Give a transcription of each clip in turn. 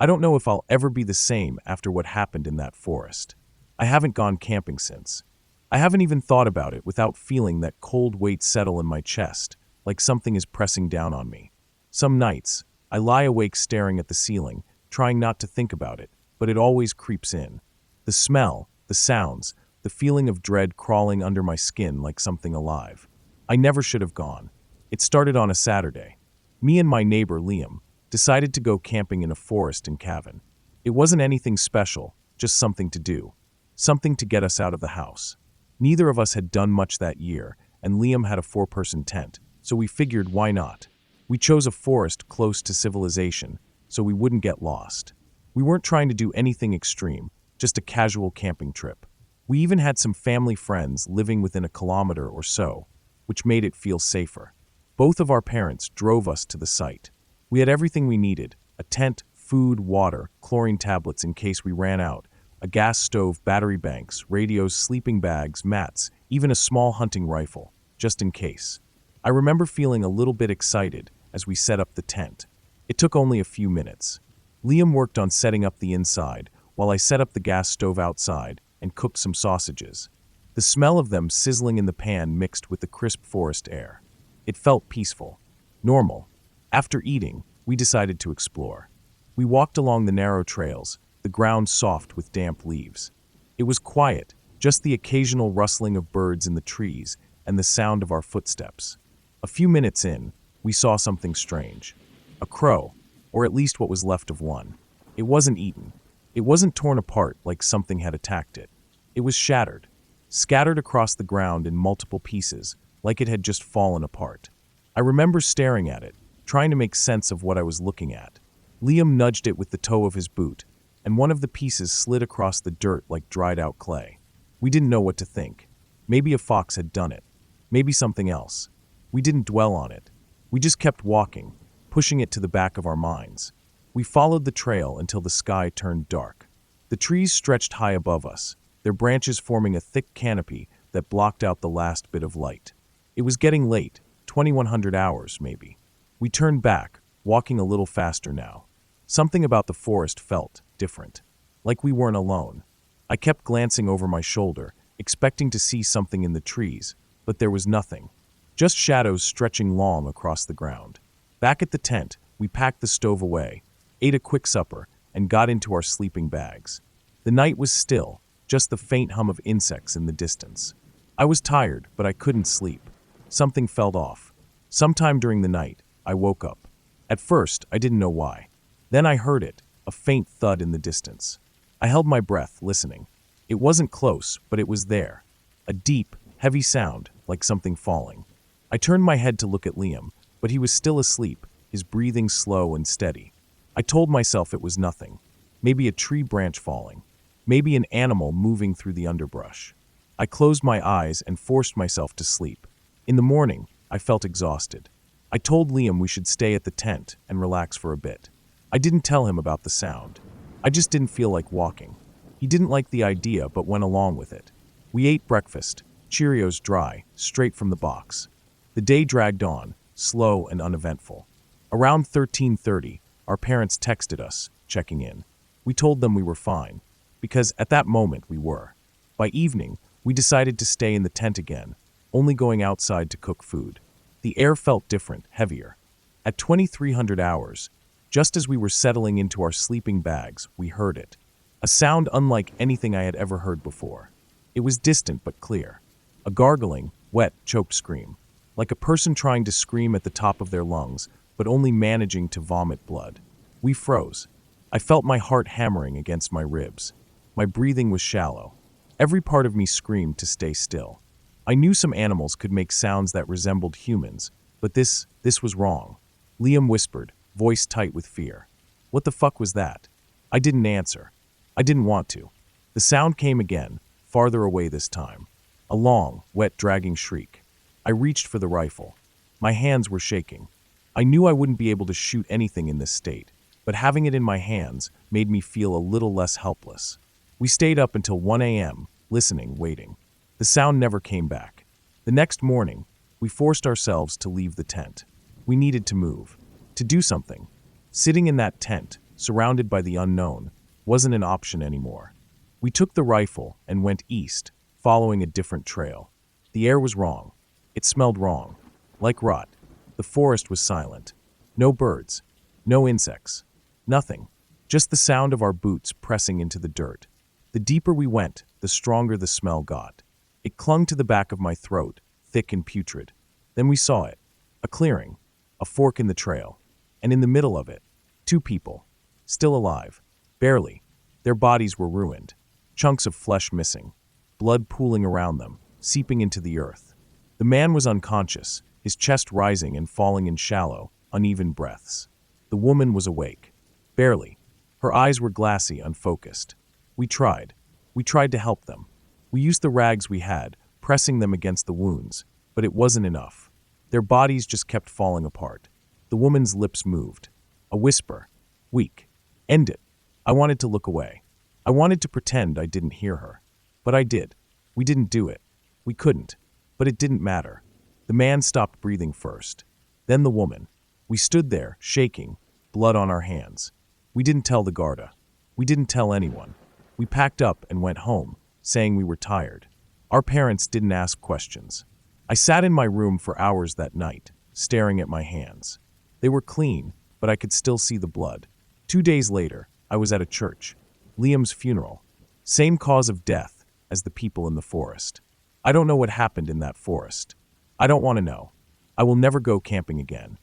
I don't know if I'll ever be the same after what happened in that forest. I haven't gone camping since. I haven't even thought about it without feeling that cold weight settle in my chest, like something is pressing down on me. Some nights, I lie awake staring at the ceiling, trying not to think about it, but it always creeps in. The smell, the sounds, the feeling of dread crawling under my skin like something alive. I never should have gone. It started on a Saturday. Me and my neighbor, Liam, decided to go camping in a forest in Cavan. It wasn't anything special, just something to do. Something to get us out of the house. Neither of us had done much that year, and Liam had a 4-person tent, so we figured why not. We chose a forest close to civilization, so we wouldn't get lost. We weren't trying to do anything extreme, just a casual camping trip. We even had some family friends living within a kilometer or so, which made it feel safer. Both of our parents drove us to the site. We had everything we needed: a tent, food, water, chlorine tablets in case we ran out, a gas stove, battery banks, radios, sleeping bags, mats, even a small hunting rifle, just in case. I remember feeling a little bit excited as we set up the tent. It took only a few minutes. Liam worked on setting up the inside, while I set up the gas stove outside and cooked some sausages. The smell of them sizzling in the pan mixed with the crisp forest air. It felt peaceful, normal. After eating, we decided to explore. We walked along the narrow trails, the ground soft with damp leaves. It was quiet, just the occasional rustling of birds in the trees and the sound of our footsteps. A few minutes in, we saw something strange. A crow, or at least what was left of one. It wasn't eaten. It wasn't torn apart like something had attacked it. It was shattered, scattered across the ground in multiple pieces, like it had just fallen apart. I remember staring at it, trying to make sense of what I was looking at. Liam nudged it with the toe of his boot, and one of the pieces slid across the dirt like dried-out clay. We didn't know what to think. Maybe a fox had done it. Maybe something else. We didn't dwell on it. We just kept walking, pushing it to the back of our minds. We followed the trail until the sky turned dark. The trees stretched high above us, their branches forming a thick canopy that blocked out the last bit of light. It was getting late, 2100 hours maybe. We turned back, walking a little faster now. Something about the forest felt different, like we weren't alone. I kept glancing over my shoulder, expecting to see something in the trees, but there was nothing. Just shadows stretching long across the ground. Back at the tent, we packed the stove away, ate a quick supper, and got into our sleeping bags. The night was still, just the faint hum of insects in the distance. I was tired, but I couldn't sleep. Something felt off. Sometime during the night, I woke up. At first, I didn't know why. Then I heard it, a faint thud in the distance. I held my breath, listening. It wasn't close, but it was there. A deep, heavy sound, like something falling. I turned my head to look at Liam, but he was still asleep, his breathing slow and steady. I told myself it was nothing. Maybe a tree branch falling. Maybe an animal moving through the underbrush. I closed my eyes and forced myself to sleep. In the morning, I felt exhausted. I told Liam we should stay at the tent and relax for a bit. I didn't tell him about the sound. I just didn't feel like walking. He didn't like the idea but went along with it. We ate breakfast, Cheerios dry, straight from the box. The day dragged on, slow and uneventful. Around 13:30, our parents texted us, checking in. We told them we were fine, because at that moment we were. By evening, we decided to stay in the tent again, only going outside to cook food. The air felt different, heavier. At 2300 hours, just as we were settling into our sleeping bags, we heard it. A sound unlike anything I had ever heard before. It was distant but clear. A gargling, wet, choked scream. Like a person trying to scream at the top of their lungs, but only managing to vomit blood. We froze. I felt my heart hammering against my ribs. My breathing was shallow. Every part of me screamed to stay still. I knew some animals could make sounds that resembled humans, but this was wrong. Liam whispered, voice tight with fear. What the fuck was that? I didn't answer. I didn't want to. The sound came again, farther away this time. A long, wet, dragging shriek. I reached for the rifle. My hands were shaking. I knew I wouldn't be able to shoot anything in this state, but having it in my hands made me feel a little less helpless. We stayed up until 1 a.m., listening, waiting. The sound never came back. The next morning, we forced ourselves to leave the tent. We needed to move, to do something. Sitting in that tent, surrounded by the unknown, wasn't an option anymore. We took the rifle and went east, following a different trail. The air was wrong. It smelled wrong. Like rot. The forest was silent. No birds. No insects. Nothing. Just the sound of our boots pressing into the dirt. The deeper we went, the stronger the smell got. It clung to the back of my throat, thick and putrid. Then we saw it. A clearing. A fork in the trail. And in the middle of it, two people. Still alive. Barely. Their bodies were ruined. Chunks of flesh missing. Blood pooling around them, seeping into the earth. The man was unconscious, his chest rising and falling in shallow, uneven breaths. The woman was awake. Barely. Her eyes were glassy, unfocused. We tried. We tried to help them. We used the rags we had, pressing them against the wounds, but it wasn't enough. Their bodies just kept falling apart. The woman's lips moved. A whisper. Weak. End it. I wanted to look away. I wanted to pretend I didn't hear her. But I did. We didn't do it. We couldn't. But it didn't matter. The man stopped breathing first. Then the woman. We stood there, shaking, blood on our hands. We didn't tell the Garda. We didn't tell anyone. We packed up and went home, saying we were tired. Our parents didn't ask questions. I sat in my room for hours that night, staring at my hands. They were clean, but I could still see the blood. 2 days later, I was at a church. Liam's funeral. Same cause of death as the people in the forest. I don't know what happened in that forest. I don't want to know. I will never go camping again.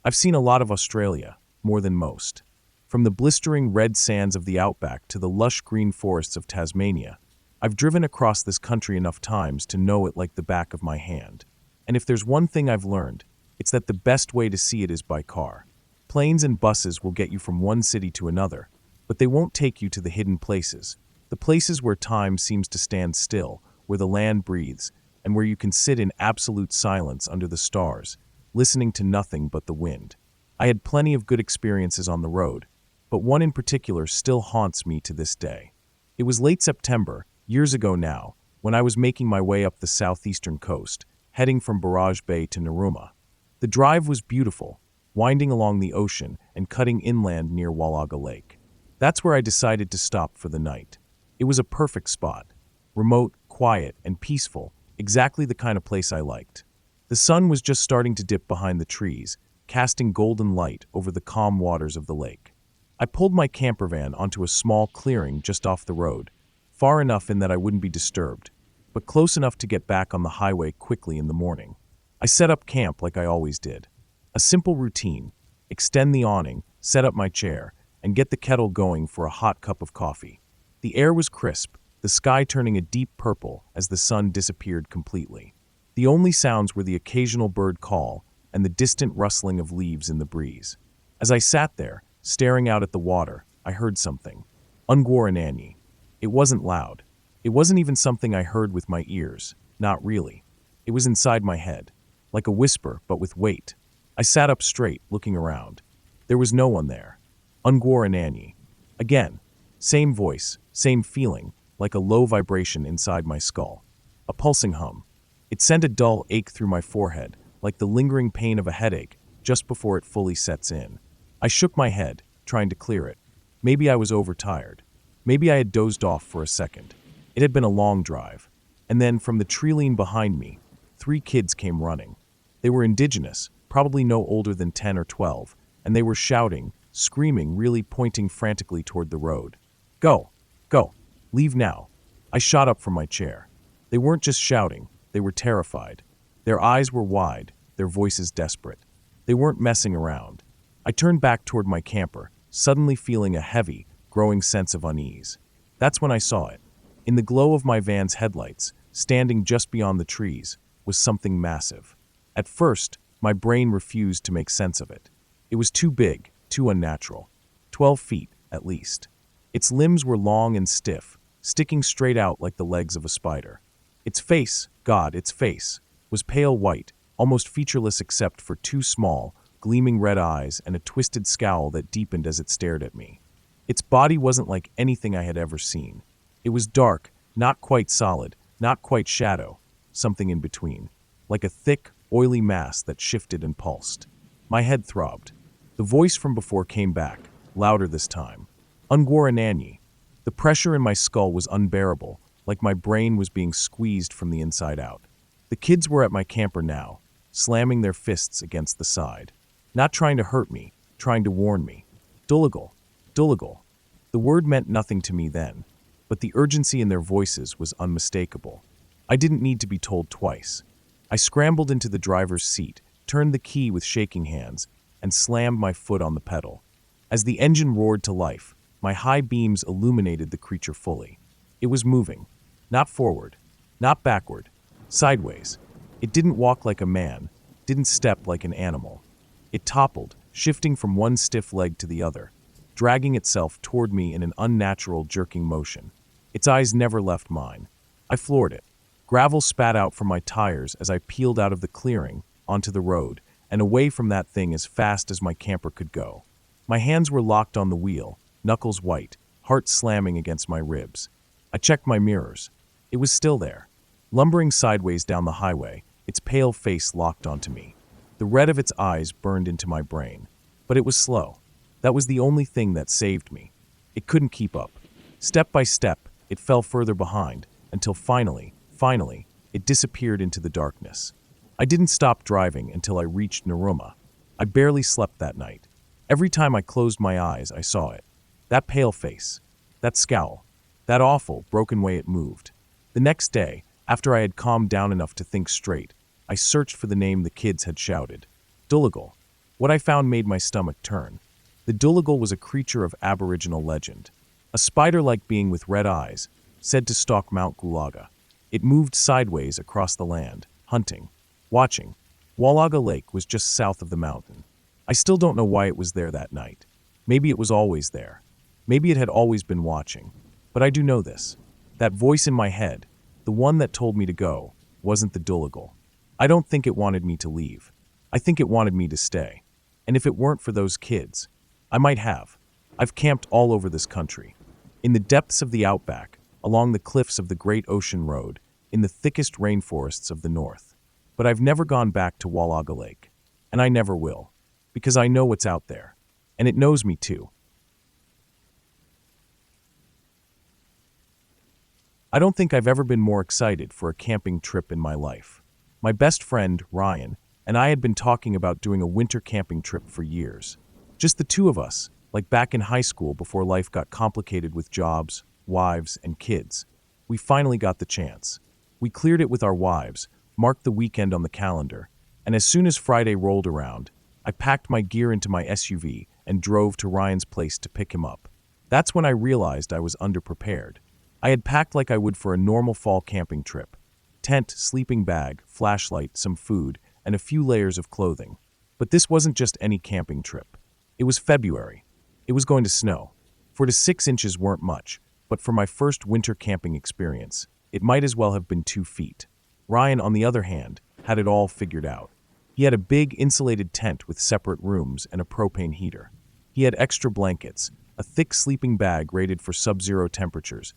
I've seen a lot of Australia, more than most. From the blistering red sands of the outback to the lush green forests of Tasmania, I've driven across this country enough times to know it like the back of my hand. And if there's one thing I've learned, it's that the best way to see it is by car. Planes and buses will get you from one city to another, but they won't take you to the hidden places, the places where time seems to stand still, where the land breathes, and where you can sit in absolute silence under the stars, listening to nothing but the wind. I had plenty of good experiences on the road, but one in particular still haunts me to this day. It was late September, years ago now, when I was making my way up the southeastern coast, heading from Barrage Bay to Narooma. The drive was beautiful, winding along the ocean and cutting inland near Wallaga Lake. That's where I decided to stop for the night. It was a perfect spot. Remote, quiet, and peaceful, exactly the kind of place I liked. The sun was just starting to dip behind the trees, casting golden light over the calm waters of the lake. I pulled my camper van onto a small clearing just off the road, far enough in that I wouldn't be disturbed, but close enough to get back on the highway quickly in the morning. I set up camp like I always did. A simple routine: extend the awning, set up my chair, and get the kettle going for a hot cup of coffee. The air was crisp, the sky turning a deep purple as the sun disappeared completely. The only sounds were the occasional bird call and the distant rustling of leaves in the breeze. As I sat there, staring out at the water, I heard something. Ungwar and Anyi. It wasn't loud. It wasn't even something I heard with my ears. Not really. It was inside my head. Like a whisper, but with weight. I sat up straight, looking around. There was no one there. Ungwar and Anyi. Again. Same voice, same feeling, like a low vibration inside my skull. A pulsing hum. It sent a dull ache through my forehead, like the lingering pain of a headache, just before it fully sets in. I shook my head, trying to clear it. Maybe I was overtired. Maybe I had dozed off for a second. It had been a long drive. And then, from the tree line behind me, 3 kids came running. They were indigenous, probably no older than 10 or 12, and they were shouting, screaming, really pointing frantically toward the road. Go! Go! Leave now! I shot up from my chair. They weren't just shouting, they were terrified. Their eyes were wide, their voices desperate. They weren't messing around. I turned back toward my camper, suddenly feeling a heavy, growing sense of unease. That's when I saw it. In the glow of my van's headlights, standing just beyond the trees, was something massive. At first, my brain refused to make sense of it. It was too big, too unnatural. 12 feet, at least. Its limbs were long and stiff, sticking straight out like the legs of a spider. Its face, its face, was pale white, almost featureless except for 2 small, gleaming red eyes and a twisted scowl that deepened as it stared at me. Its body wasn't like anything I had ever seen. It was dark, not quite solid, not quite shadow, something in between. Like a thick, oily mass that shifted and pulsed. My head throbbed. The voice from before came back, louder this time. Ungwarananyi. The pressure in my skull was unbearable, like my brain was being squeezed from the inside out. The kids were at my camper now, slamming their fists against the side. Not trying to hurt me, trying to warn me. Dulagal. Dulagal. The word meant nothing to me then, but the urgency in their voices was unmistakable. I didn't need to be told twice. I scrambled into the driver's seat, turned the key with shaking hands, and slammed my foot on the pedal. As the engine roared to life, my high beams illuminated the creature fully. It was moving. Not forward. Not backward. Sideways. It didn't walk like a man, didn't step like an animal. It toppled, shifting from one stiff leg to the other, dragging itself toward me in an unnatural jerking motion. Its eyes never left mine. I floored it. Gravel spat out from my tires as I peeled out of the clearing, onto the road, and away from that thing as fast as my camper could go. My hands were locked on the wheel, knuckles white, heart slamming against my ribs. I checked my mirrors. It was still there. Lumbering sideways down the highway, its pale face locked onto me. The red of its eyes burned into my brain. But it was slow. That was the only thing that saved me. It couldn't keep up. Step by step, it fell further behind, until finally, it disappeared into the darkness. I didn't stop driving until I reached Naruma. I barely slept that night. Every time I closed my eyes, I saw it. That pale face. That scowl. That awful, broken way it moved. The next day, after I had calmed down enough to think straight, I searched for the name the kids had shouted. Dulagal. What I found made my stomach turn. The Dulagal was a creature of Aboriginal legend. A spider-like being with red eyes, said to stalk Mount Gulaga. It moved sideways across the land, hunting, watching. Wallaga Lake was just south of the mountain. I still don't know why it was there that night. Maybe it was always there. Maybe it had always been watching. But I do know this. That voice in my head, the one that told me to go, wasn't the Dulagal. I don't think it wanted me to leave. I think it wanted me to stay. And if it weren't for those kids, I might have. I've camped all over this country. In the depths of the outback, along the cliffs of the Great Ocean Road, in the thickest rainforests of the north. But I've never gone back to Wallaga Lake. And I never will. Because I know what's out there. And it knows me too. I don't think I've ever been more excited for a camping trip in my life. My best friend, Ryan, and I had been talking about doing a winter camping trip for years. Just the two of us, like back in high school before life got complicated with jobs, wives, and kids. We finally got the chance. We cleared it with our wives, marked the weekend on the calendar, and as soon as Friday rolled around, I packed my gear into my SUV and drove to Ryan's place to pick him up. That's when I realized I was underprepared. I had packed like I would for a normal fall camping trip. Tent, sleeping bag, flashlight, some food, and a few layers of clothing. But this wasn't just any camping trip. It was February. It was going to snow. 4 to 6 inches weren't much, but for my first winter camping experience, it might as well have been 2 feet. Ryan, on the other hand, had it all figured out. He had a big insulated tent with separate rooms and a propane heater. He had extra blankets, a thick sleeping bag rated for sub-zero temperatures,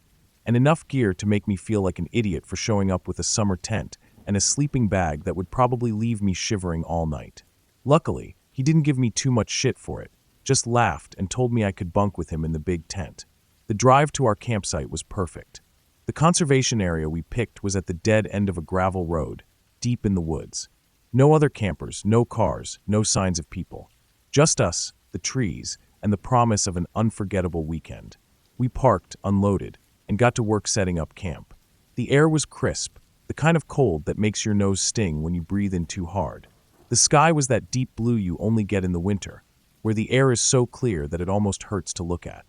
and enough gear to make me feel like an idiot for showing up with a summer tent and a sleeping bag that would probably leave me shivering all night. Luckily, he didn't give me too much shit for it, just laughed and told me I could bunk with him in the big tent. The drive to our campsite was perfect. The conservation area we picked was at the dead end of a gravel road, deep in the woods. No other campers, no cars, no signs of people. Just us, the trees, and the promise of an unforgettable weekend. We parked, unloaded, and got to work setting up camp. The air was crisp, the kind of cold that makes your nose sting when you breathe in too hard. The sky was that deep blue you only get in the winter, where the air is so clear that it almost hurts to look at.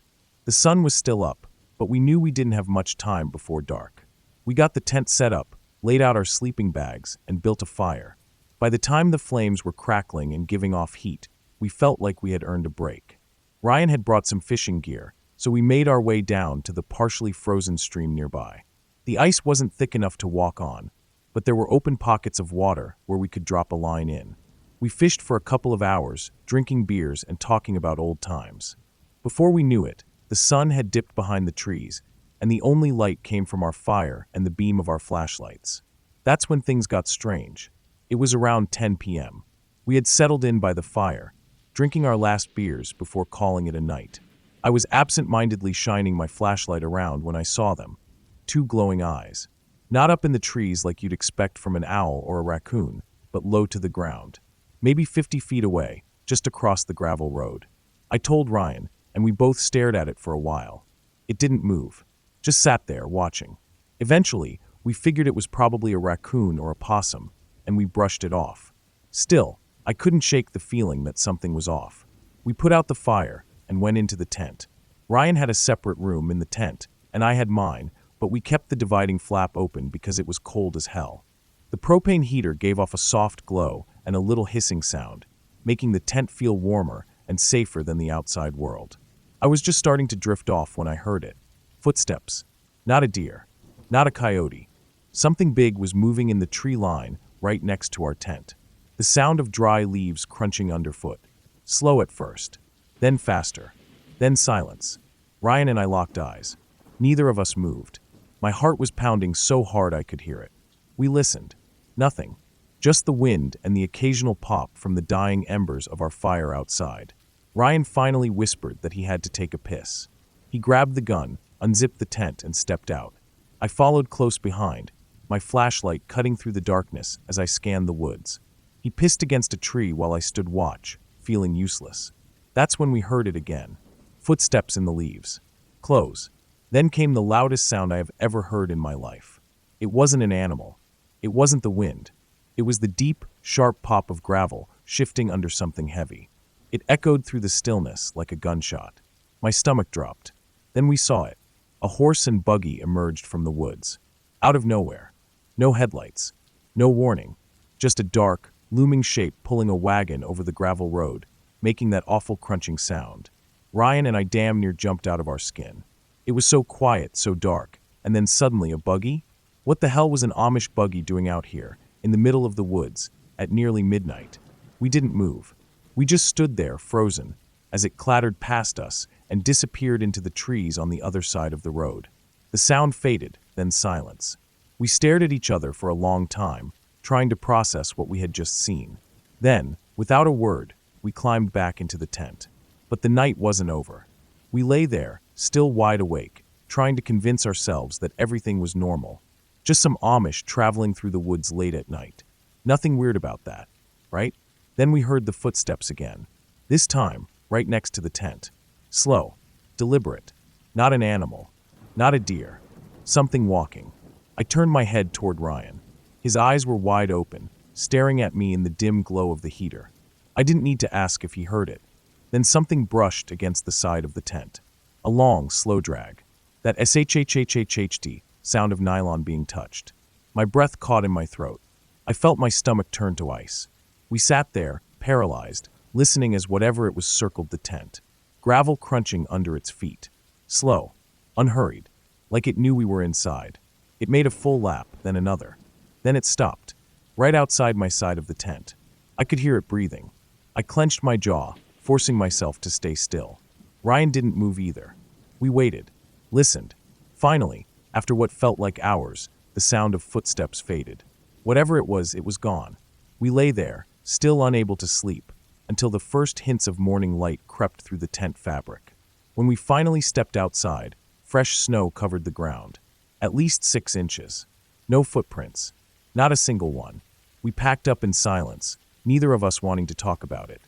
The sun was still up, but we knew we didn't have much time before dark. We got the tent set up, laid out our sleeping bags, and built a fire. By the time the flames were crackling and giving off heat, we felt like we had earned a break. Ryan had brought some fishing gear, so we made our way down to the partially frozen stream nearby. The ice wasn't thick enough to walk on, but there were open pockets of water where we could drop a line in. We fished for a couple of hours, drinking beers and talking about old times. Before we knew it, the sun had dipped behind the trees, and the only light came from our fire and the beam of our flashlights. That's when things got strange. It was around 10 p.m. We had settled in by the fire, drinking our last beers before calling it a night. I was absent-mindedly shining my flashlight around when I saw them. Two glowing eyes. Not up in the trees like you'd expect from an owl or a raccoon, but low to the ground. Maybe 50 feet away, just across the gravel road. I told Ryan, and we both stared at it for a while. It didn't move, just sat there, watching. Eventually, we figured it was probably a raccoon or a possum, and we brushed it off. Still, I couldn't shake the feeling that something was off. We put out the fire and went into the tent. Ryan had a separate room in the tent, and I had mine, but we kept the dividing flap open because it was cold as hell. The propane heater gave off a soft glow and a little hissing sound, making the tent feel warmer and safer than the outside world. I was just starting to drift off when I heard it. Footsteps. Not a deer. Not a coyote. Something big was moving in the tree line right next to our tent. The sound of dry leaves crunching underfoot. Slow at first, then faster, then silence. Ryan and I locked eyes. Neither of us moved. My heart was pounding so hard I could hear it. We listened. Nothing. Just the wind and the occasional pop from the dying embers of our fire outside. Ryan finally whispered that he had to take a piss. He grabbed the gun, unzipped the tent, and stepped out. I followed close behind, my flashlight cutting through the darkness as I scanned the woods. He pissed against a tree while I stood watch, feeling useless. That's when we heard it again. Footsteps in the leaves. Close. Then came the loudest sound I have ever heard in my life. It wasn't an animal. It wasn't the wind. It was the deep, sharp pop of gravel shifting under something heavy. It echoed through the stillness like a gunshot. My stomach dropped. Then we saw it. A horse and buggy emerged from the woods. Out of nowhere. No headlights. No warning. Just a dark, looming shape pulling a wagon over the gravel road, making that awful crunching sound. Ryan and I damn near jumped out of our skin. It was so quiet, so dark, and then suddenly a buggy? What the hell was an Amish buggy doing out here, in the middle of the woods, at nearly midnight? We didn't move. We just stood there, frozen, as it clattered past us and disappeared into the trees on the other side of the road. The sound faded, then silence. We stared at each other for a long time, trying to process what we had just seen. Then, without a word, we climbed back into the tent. But the night wasn't over. We lay there, still wide awake, trying to convince ourselves that everything was normal. Just some Amish traveling through the woods late at night. Nothing weird about that, right? Then we heard the footsteps again. This time, right next to the tent. Slow, deliberate. Not an animal. Not a deer. Something walking. I turned my head toward Ryan. His eyes were wide open, staring at me in the dim glow of the heater. I didn't need to ask if he heard it. Then something brushed against the side of the tent. A long, slow drag. That shhhhhd sound of nylon being touched. My breath caught in my throat. I felt my stomach turn to ice. We sat there, paralyzed, listening as whatever it was circled the tent. Gravel crunching under its feet. Slow, unhurried, like it knew we were inside. It made a full lap, then another. Then it stopped, right outside my side of the tent. I could hear it breathing. I clenched my jaw, forcing myself to stay still. Ryan didn't move either. We waited, listened. Finally, after what felt like hours, the sound of footsteps faded. Whatever it was gone. We lay there, still unable to sleep, until the first hints of morning light crept through the tent fabric. When we finally stepped outside, fresh snow covered the ground. At least 6 inches. No footprints. Not a single one. We packed up in silence, neither of us wanting to talk about it.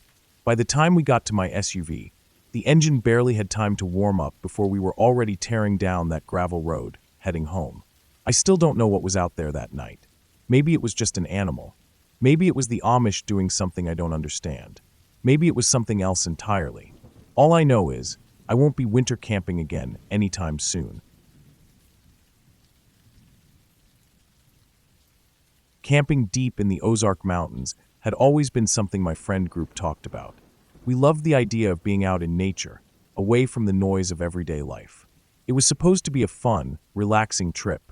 By the time we got to my SUV, the engine barely had time to warm up before we were already tearing down that gravel road, heading home. I still don't know what was out there that night. Maybe it was just an animal. Maybe it was the Amish doing something I don't understand. Maybe it was something else entirely. All I know is, I won't be winter camping again anytime soon. Camping deep in the Ozark Mountains had always been something my friend group talked about. We loved the idea of being out in nature, away from the noise of everyday life. It was supposed to be a fun, relaxing trip.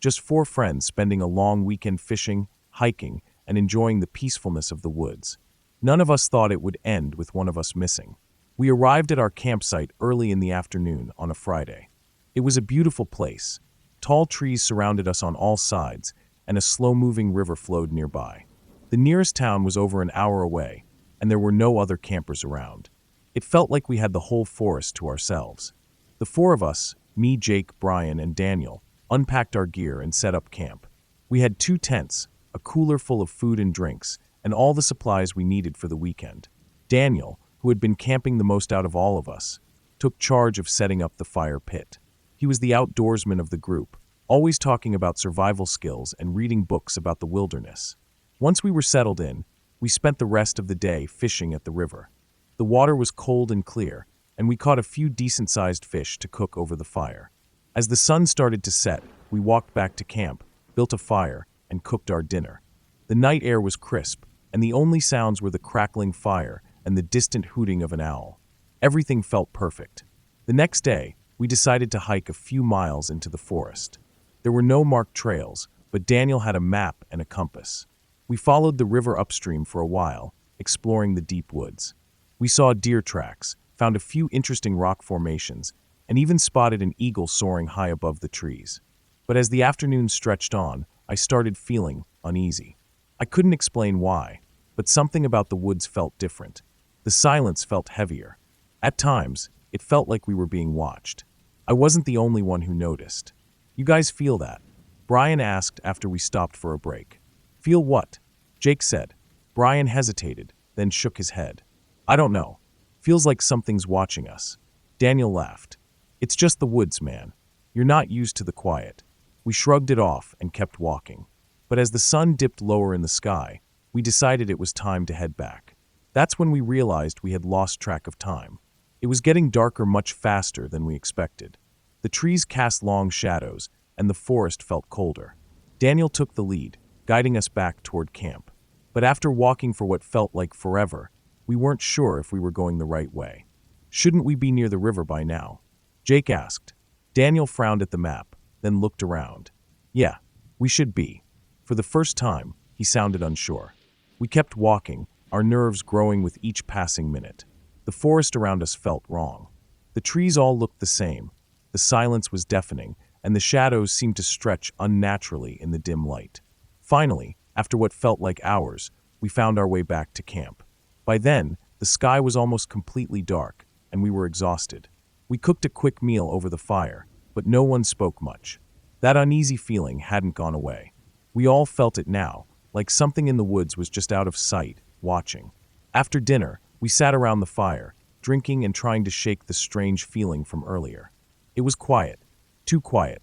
Just 4 friends spending a long weekend fishing, hiking, and enjoying the peacefulness of the woods. None of us thought it would end with one of us missing. We arrived at our campsite early in the afternoon on a Friday. It was a beautiful place. Tall trees surrounded us on all sides, and a slow-moving river flowed nearby. The nearest town was over an hour away, and there were no other campers around. It felt like we had the whole forest to ourselves. The four of us, me, Jake, Brian, and Daniel, unpacked our gear and set up camp. We had 2 tents, a cooler full of food and drinks, and all the supplies we needed for the weekend. Daniel, who had been camping the most out of all of us, took charge of setting up the fire pit. He was the outdoorsman of the group, always talking about survival skills and reading books about the wilderness. Once we were settled in, we spent the rest of the day fishing at the river. The water was cold and clear, and we caught a few decent-sized fish to cook over the fire. As the sun started to set, we walked back to camp, built a fire, and cooked our dinner. The night air was crisp, and the only sounds were the crackling fire and the distant hooting of an owl. Everything felt perfect. The next day, we decided to hike a few miles into the forest. There were no marked trails, but Daniel had a map and a compass. We followed the river upstream for a while, exploring the deep woods. We saw deer tracks, found a few interesting rock formations, and even spotted an eagle soaring high above the trees. But as the afternoon stretched on, I started feeling uneasy. I couldn't explain why, but something about the woods felt different. The silence felt heavier. At times, it felt like we were being watched. I wasn't the only one who noticed. "You guys feel that?" Brian asked after we stopped for a break. "Feel what?" Jake said. Brian hesitated, then shook his head. "I don't know. Feels like something's watching us." Daniel laughed. "It's just the woods, man. You're not used to the quiet." We shrugged it off and kept walking. But as the sun dipped lower in the sky, we decided it was time to head back. That's when we realized we had lost track of time. It was getting darker much faster than we expected. The trees cast long shadows, and the forest felt colder. Daniel took the lead, guiding us back toward camp. But after walking for what felt like forever, we weren't sure if we were going the right way. "Shouldn't we be near the river by now?" Jake asked. Daniel frowned at the map, then looked around. "Yeah, we should be." For the first time, he sounded unsure. We kept walking, our nerves growing with each passing minute. The forest around us felt wrong. The trees all looked the same. The silence was deafening, and the shadows seemed to stretch unnaturally in the dim light. Finally, after what felt like hours, we found our way back to camp. By then, the sky was almost completely dark, and we were exhausted. We cooked a quick meal over the fire, but no one spoke much. That uneasy feeling hadn't gone away. We all felt it now, like something in the woods was just out of sight, watching. After dinner, we sat around the fire, drinking and trying to shake the strange feeling from earlier. It was quiet, too quiet.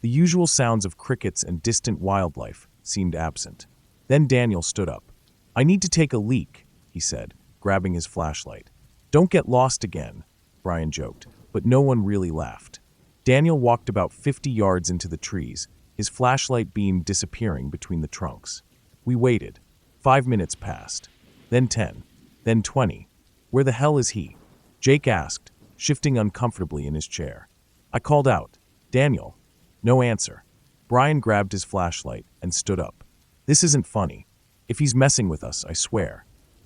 The usual sounds of crickets and distant wildlife seemed absent. Then Daniel stood up. "I need to take a leak," he said, grabbing his flashlight. "Don't get lost again," Brian joked, but no one really laughed. Daniel walked about 50 yards into the trees, his flashlight beam disappearing between the trunks. We waited. 5 minutes passed. Then 10. Then 20. "Where the hell is he?" Jake asked, shifting uncomfortably in his chair. I called out, "Daniel." No answer. Brian grabbed his flashlight and stood up. "This isn't funny. If he's messing with us, I swear."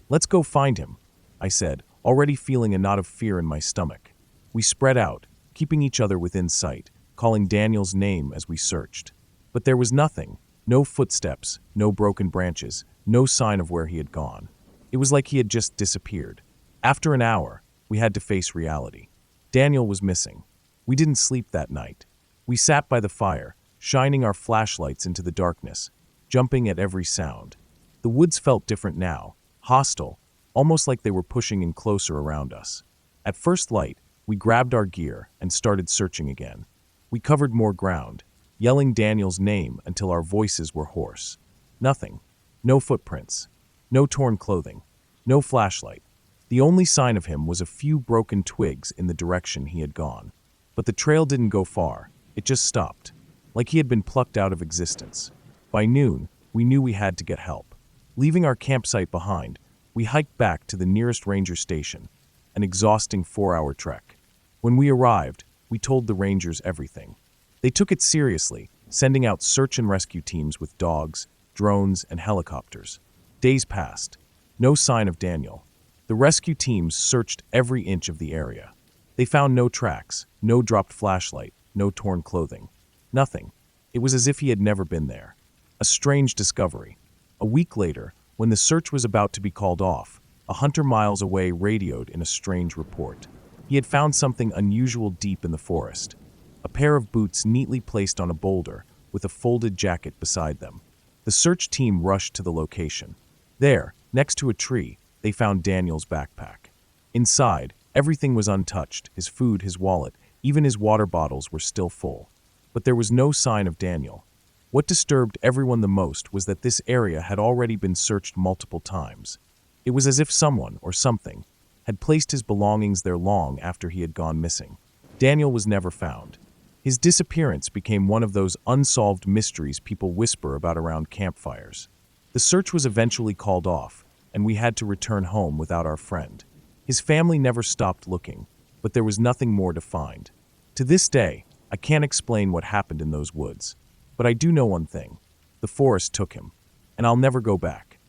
"Let's go find him," I said, already feeling a knot of fear in my stomach. We spread out, keeping each other within sight, calling Daniel's name as we searched. But there was nothing. No footsteps, no broken branches, no sign of where he had gone. It was like he had just disappeared. After an hour, we had to face reality. Daniel was missing. We didn't sleep that night. We sat by the fire, shining our flashlights into the darkness, jumping at every sound. The woods felt different now, hostile, almost like they were pushing in closer around us. At first light, we grabbed our gear and started searching again. We covered more ground, yelling Daniel's name until our voices were hoarse. Nothing. No footprints. No torn clothing. No flashlight. The only sign of him was a few broken twigs in the direction he had gone. But the trail didn't go far. It just stopped, like he had been plucked out of existence. By noon, we knew we had to get help. Leaving our campsite behind, we hiked back to the nearest ranger station, an exhausting 4-hour trek. When we arrived, we told the rangers everything. They took it seriously, sending out search and rescue teams with dogs, drones, and helicopters. Days passed. No sign of Daniel. The rescue teams searched every inch of the area. They found no tracks, no dropped flashlight, no torn clothing. Nothing. It was as if he had never been there. A strange discovery. A week later, When the search was about to be called off, a hunter miles away radioed in a strange report. He had found something unusual deep in the forest. A pair of boots neatly placed on a boulder, with a folded jacket beside them. The search team rushed to the location. There, next to a tree, they found Daniel's backpack. Inside, everything was untouched, his food, his wallet, even his water bottles were still full. But there was no sign of Daniel. What disturbed everyone the most was that this area had already been searched multiple times. It was as if someone, or something, had placed his belongings there long after he had gone missing. Daniel was never found. His disappearance became one of those unsolved mysteries people whisper about around campfires. The search was eventually called off, and we had to return home without our friend. His family never stopped looking, but there was nothing more to find. To this day, I can't explain what happened in those woods, but I do know one thing. The forest took him, and I'll never go back.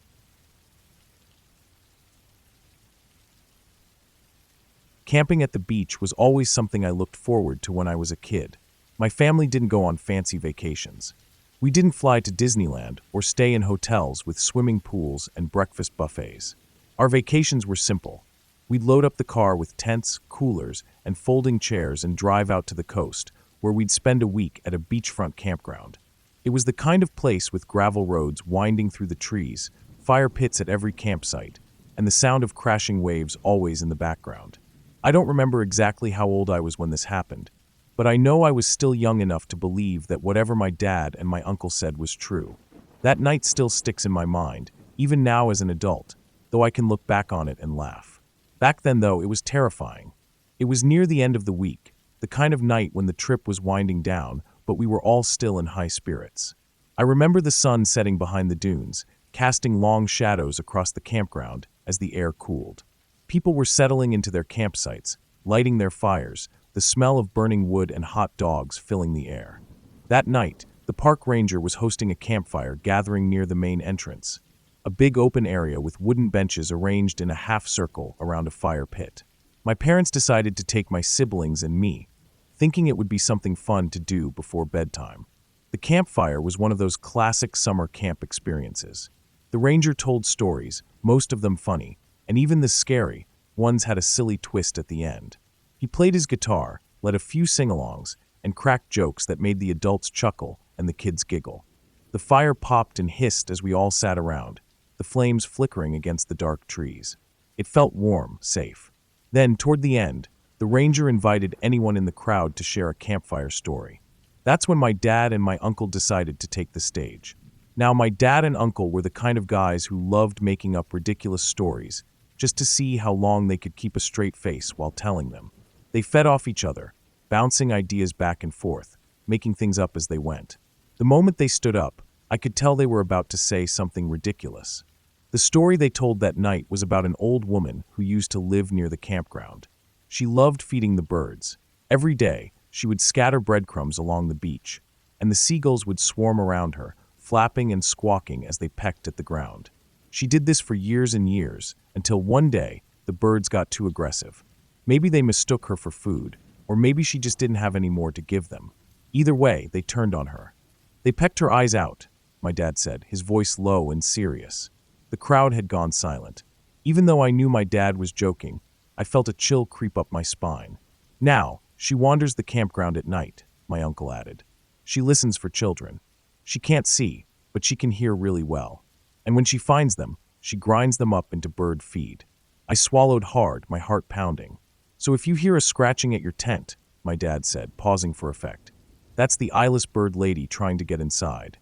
Camping at the beach was always something I looked forward to when I was a kid. My family didn't go on fancy vacations. We didn't fly to Disneyland or stay in hotels with swimming pools and breakfast buffets. Our vacations were simple. We'd load up the car with tents, coolers, and folding chairs and drive out to the coast, where we'd spend a week at a beachfront campground. It was the kind of place with gravel roads winding through the trees, fire pits at every campsite, and the sound of crashing waves always in the background. I don't remember exactly how old I was when this happened, but I know I was still young enough to believe that whatever my dad and my uncle said was true. That night still sticks in my mind, even now as an adult, though I can look back on it and laugh. Back then, though, it was terrifying. It was near the end of the week, the kind of night when the trip was winding down, but we were all still in high spirits. I remember the sun setting behind the dunes, casting long shadows across the campground as the air cooled. People were settling into their campsites, lighting their fires, the smell of burning wood and hot dogs filling the air. That night, the park ranger was hosting a campfire gathering near the main entrance, a big open area with wooden benches arranged in a half circle around a fire pit. My parents decided to take my siblings and me, thinking it would be something fun to do before bedtime. The campfire was one of those classic summer camp experiences. The ranger told stories, most of them funny, and even the scary ones had a silly twist at the end. He played his guitar, led a few sing-alongs, and cracked jokes that made the adults chuckle and the kids giggle. The fire popped and hissed as we all sat around, the flames flickering against the dark trees. It felt warm, safe. Then, toward the end, the ranger invited anyone in the crowd to share a campfire story. That's when my dad and my uncle decided to take the stage. Now, my dad and uncle were the kind of guys who loved making up ridiculous stories, just to see how long they could keep a straight face while telling them. They fed off each other, bouncing ideas back and forth, making things up as they went. The moment they stood up, I could tell they were about to say something ridiculous. The story they told that night was about an old woman who used to live near the campground. She loved feeding the birds. Every day, she would scatter breadcrumbs along the beach, and the seagulls would swarm around her, flapping and squawking as they pecked at the ground. She did this for years and years, until one day, the birds got too aggressive. Maybe they mistook her for food, or maybe she just didn't have any more to give them. Either way, they turned on her. They pecked her eyes out, my dad said, his voice low and serious. The crowd had gone silent. Even though I knew my dad was joking, I felt a chill creep up my spine. Now, she wanders the campground at night, my uncle added. She listens for children. She can't see, but she can hear really well. And when she finds them, she grinds them up into bird feed. I swallowed hard, my heart pounding. So if you hear a scratching at your tent, my dad said, pausing for effect, that's the eyeless bird lady trying to get inside.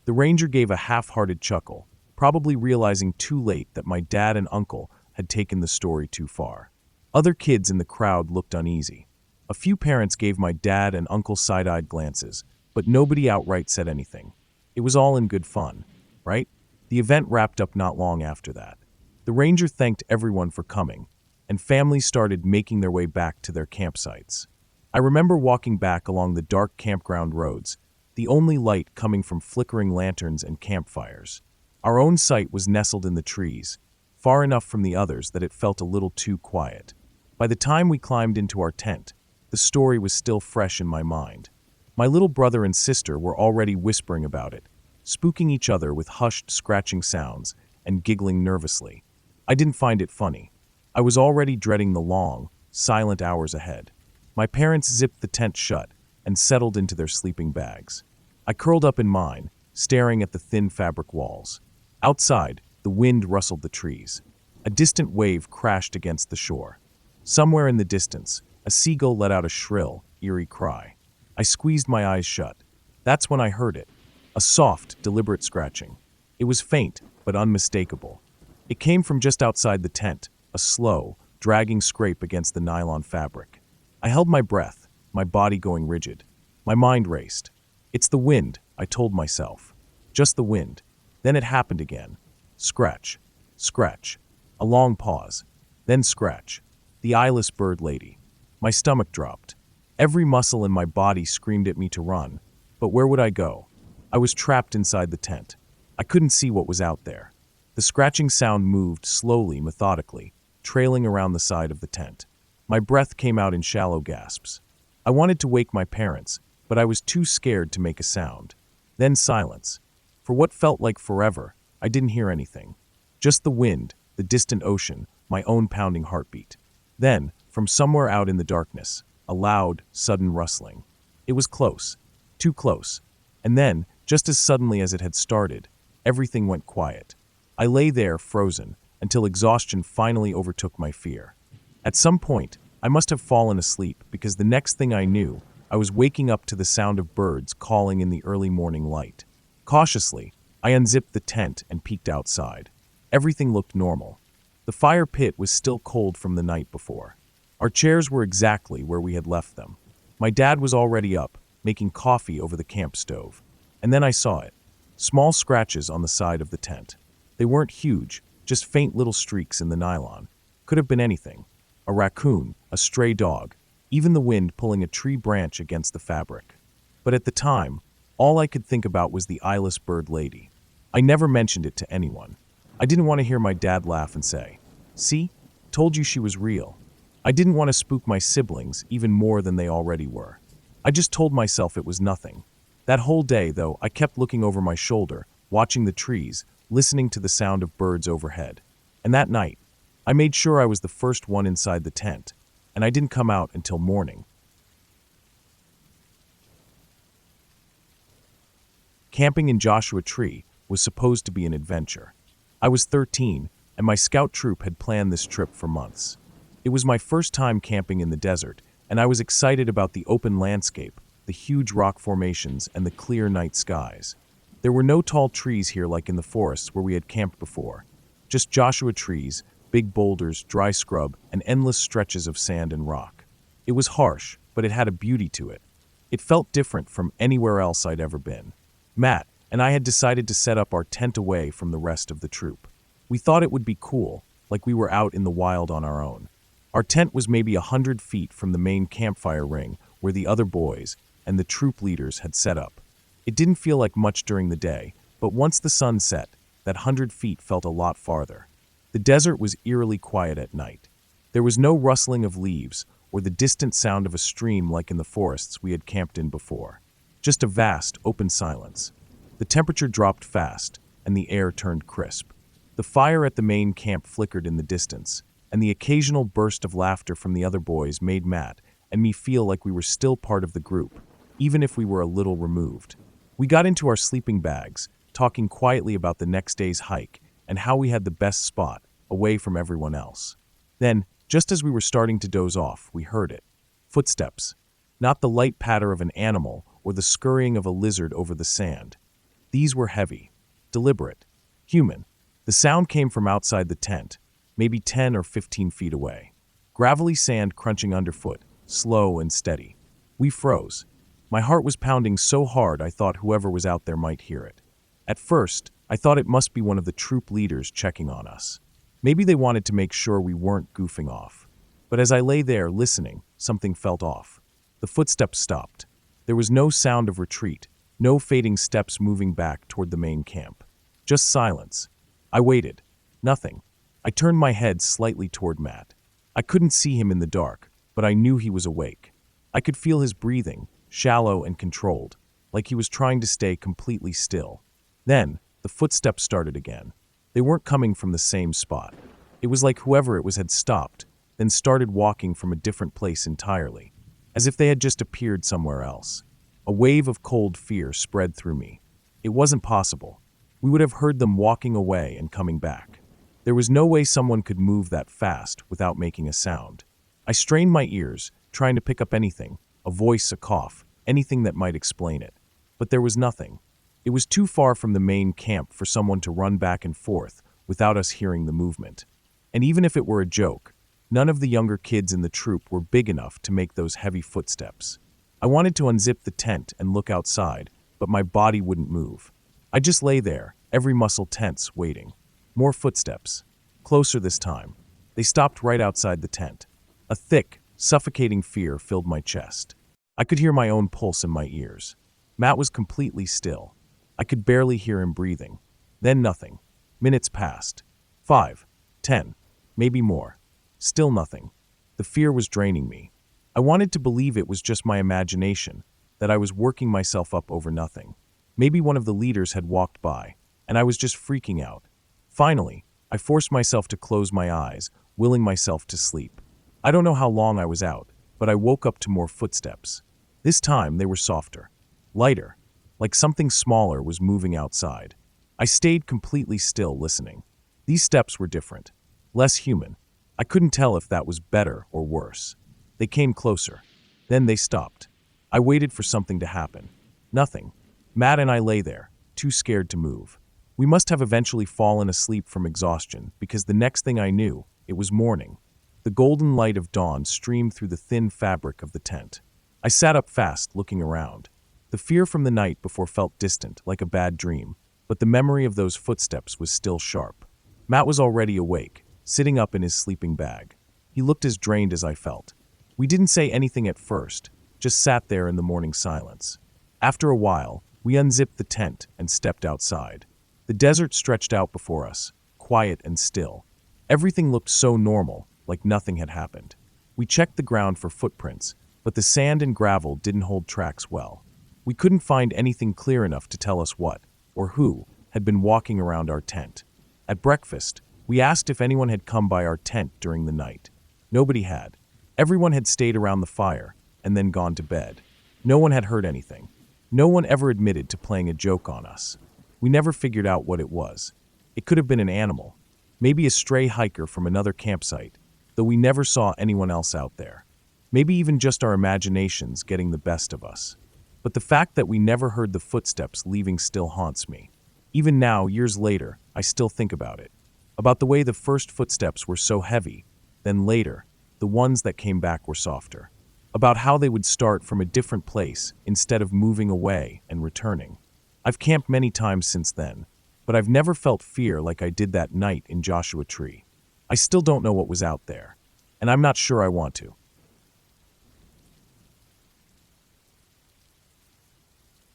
The ranger gave a half-hearted chuckle, probably realizing too late that my dad and uncle had taken the story too far. Other kids in the crowd looked uneasy. A few parents gave my dad and uncle side-eyed glances, but nobody outright said anything. It was all in good fun, right? The event wrapped up not long after that. The ranger thanked everyone for coming, and families started making their way back to their campsites. I remember walking back along the dark campground roads, the only light coming from flickering lanterns and campfires. Our own site was nestled in the trees, far enough from the others that it felt a little too quiet. By the time we climbed into our tent, the story was still fresh in my mind. My little brother and sister were already whispering about it, spooking each other with hushed, scratching sounds, and giggling nervously. I didn't find it funny. I was already dreading the long, silent hours ahead. My parents zipped the tent shut and settled into their sleeping bags. I curled up in mine, staring at the thin fabric walls. Outside, the wind rustled the trees. A distant wave crashed against the shore. Somewhere in the distance, a seagull let out a shrill, eerie cry. I squeezed my eyes shut. That's when I heard it. A soft, deliberate scratching. It was faint, but unmistakable. It came from just outside the tent, a slow, dragging scrape against the nylon fabric. I held my breath, my body going rigid. My mind raced. It's the wind, I told myself. Just the wind. Then it happened again. Scratch. Scratch. A long pause. Then scratch. The eyeless bird lady. My stomach dropped. Every muscle in my body screamed at me to run. But where would I go? I was trapped inside the tent. I couldn't see what was out there. The scratching sound moved slowly, methodically, trailing around the side of the tent. My breath came out in shallow gasps. I wanted to wake my parents, but I was too scared to make a sound. Then silence. For what felt like forever, I didn't hear anything. Just the wind, the distant ocean, my own pounding heartbeat. Then, from somewhere out in the darkness, a loud, sudden rustling. It was close. Too close. And then, just as suddenly as it had started, everything went quiet. I lay there, frozen, until exhaustion finally overtook my fear. At some point, I must have fallen asleep because the next thing I knew, I was waking up to the sound of birds calling in the early morning light. Cautiously, I unzipped the tent and peeked outside. Everything looked normal. The fire pit was still cold from the night before. Our chairs were exactly where we had left them. My dad was already up, making coffee over the camp stove. And then I saw it. Small scratches on the side of the tent. They weren't huge, just faint little streaks in the nylon. Could have been anything. A raccoon, a stray dog, even the wind pulling a tree branch against the fabric. But at the time, all I could think about was the eyeless bird lady. I never mentioned it to anyone. I didn't want to hear my dad laugh and say, "See? Told you she was real." I didn't want to spook my siblings even more than they already were. I just told myself it was nothing. That whole day, though, I kept looking over my shoulder, watching the trees, listening to the sound of birds overhead. And that night, I made sure I was the first one inside the tent, and I didn't come out until morning. Camping in Joshua Tree was supposed to be an adventure. I was 13, and my scout troop had planned this trip for months. It was my first time camping in the desert, and I was excited about the open landscape, the huge rock formations, and the clear night skies. There were no tall trees here like in the forests where we had camped before. Just Joshua trees, big boulders, dry scrub, and endless stretches of sand and rock. It was harsh, but it had a beauty to it. It felt different from anywhere else I'd ever been. Matt and I had decided to set up our tent away from the rest of the troop. We thought it would be cool, like we were out in the wild on our own. Our tent was maybe 100 feet from the main campfire ring where the other boys and the troop leaders had set up. It didn't feel like much during the day, but once the sun set, that 100 feet felt a lot farther. The desert was eerily quiet at night. There was no rustling of leaves or the distant sound of a stream like in the forests we had camped in before. Just a vast, open silence. The temperature dropped fast, and the air turned crisp. The fire at the main camp flickered in the distance, and the occasional burst of laughter from the other boys made Matt and me feel like we were still part of the group, even if we were a little removed. We got into our sleeping bags, talking quietly about the next day's hike and how we had the best spot, away from everyone else. Then, just as we were starting to doze off, we heard it. Footsteps. Not the light patter of an animal or the scurrying of a lizard over the sand. These were heavy, deliberate, human. The sound came from outside the tent, maybe 10 or 15 feet away. Gravelly sand crunching underfoot, slow and steady. We froze. My heart was pounding so hard I thought whoever was out there might hear it. At first, I thought it must be one of the troop leaders checking on us. Maybe they wanted to make sure we weren't goofing off. But as I lay there listening, something felt off. The footsteps stopped. There was no sound of retreat, no fading steps moving back toward the main camp. Just silence. I waited. Nothing. I turned my head slightly toward Matt. I couldn't see him in the dark, but I knew he was awake. I could feel his breathing, shallow and controlled, like he was trying to stay completely still. Then, the footsteps started again. They weren't coming from the same spot. It was like whoever it was had stopped, then started walking from a different place entirely, as if they had just appeared somewhere else. A wave of cold fear spread through me. It wasn't possible. We would have heard them walking away and coming back. There was no way someone could move that fast without making a sound. I strained my ears, trying to pick up anything, a voice, a cough, anything that might explain it. But there was nothing. It was too far from the main camp for someone to run back and forth without us hearing the movement. And even if it were a joke, none of the younger kids in the troop were big enough to make those heavy footsteps. I wanted to unzip the tent and look outside, but my body wouldn't move. I just lay there, every muscle tense, waiting. More footsteps. Closer this time. They stopped right outside the tent. A thick, suffocating fear filled my chest. I could hear my own pulse in my ears. Matt was completely still. I could barely hear him breathing. Then nothing. Minutes passed. 5, 10, maybe more. Still nothing. The fear was draining me. I wanted to believe it was just my imagination, that I was working myself up over nothing. Maybe one of the leaders had walked by, and I was just freaking out. Finally, I forced myself to close my eyes, willing myself to sleep. I don't know how long I was out, but I woke up to more footsteps. This time they were softer, lighter, like something smaller was moving outside. I stayed completely still, listening. These steps were different, less human. I couldn't tell if that was better or worse. They came closer. Then they stopped. I waited for something to happen. Nothing. Matt and I lay there, too scared to move. We must have eventually fallen asleep from exhaustion, because the next thing I knew, it was morning. The golden light of dawn streamed through the thin fabric of the tent. I sat up fast, looking around. The fear from the night before felt distant, like a bad dream, but the memory of those footsteps was still sharp. Matt was already awake, sitting up in his sleeping bag. He looked as drained as I felt. We didn't say anything at first, just sat there in the morning silence. After a while, we unzipped the tent and stepped outside. The desert stretched out before us, quiet and still. Everything looked so normal, like nothing had happened. We checked the ground for footprints, but the sand and gravel didn't hold tracks well. We couldn't find anything clear enough to tell us what, or who, had been walking around our tent. At breakfast, we asked if anyone had come by our tent during the night. Nobody had. Everyone had stayed around the fire and then gone to bed. No one had heard anything. No one ever admitted to playing a joke on us. We never figured out what it was. It could have been an animal, maybe a stray hiker from another campsite, though we never saw anyone else out there. Maybe even just our imaginations getting the best of us. But the fact that we never heard the footsteps leaving still haunts me. Even now, years later, I still think about it. About the way the first footsteps were so heavy, then later, the ones that came back were softer. About how they would start from a different place instead of moving away and returning. I've camped many times since then, but I've never felt fear like I did that night in Joshua Tree. I still don't know what was out there, and I'm not sure I want to.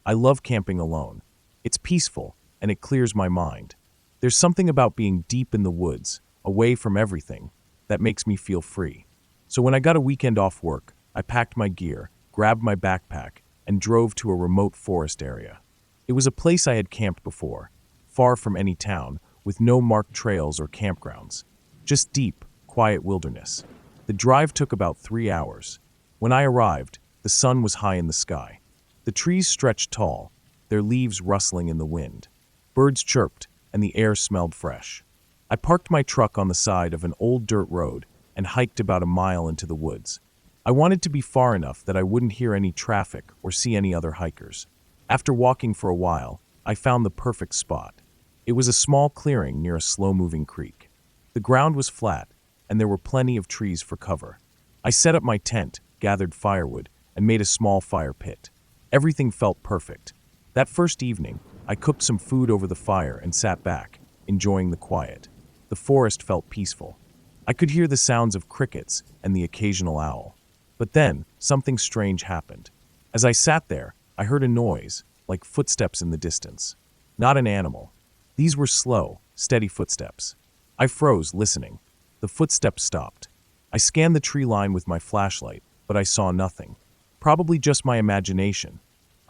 I love camping alone. It's peaceful, and it clears my mind. There's something about being deep in the woods, away from everything, that makes me feel free. So when I got a weekend off work, I packed my gear, grabbed my backpack, and drove to a remote forest area. It was a place I had camped before, far from any town, with no marked trails or campgrounds. Just deep, quiet wilderness. The drive took about 3 hours. When I arrived, the sun was high in the sky. The trees stretched tall, their leaves rustling in the wind. Birds chirped, and the air smelled fresh. I parked my truck on the side of an old dirt road and hiked about a mile into the woods. I wanted to be far enough that I wouldn't hear any traffic or see any other hikers. After walking for a while, I found the perfect spot. It was a small clearing near a slow-moving creek. The ground was flat, and there were plenty of trees for cover. I set up my tent, gathered firewood, and made a small fire pit. Everything felt perfect. That first evening, I cooked some food over the fire and sat back, enjoying the quiet. The forest felt peaceful. I could hear the sounds of crickets and the occasional owl. But then, something strange happened. As I sat there, I heard a noise, like footsteps in the distance. Not an animal. These were slow, steady footsteps. I froze, listening. The footsteps stopped. I scanned the tree line with my flashlight, but I saw nothing. Probably just my imagination,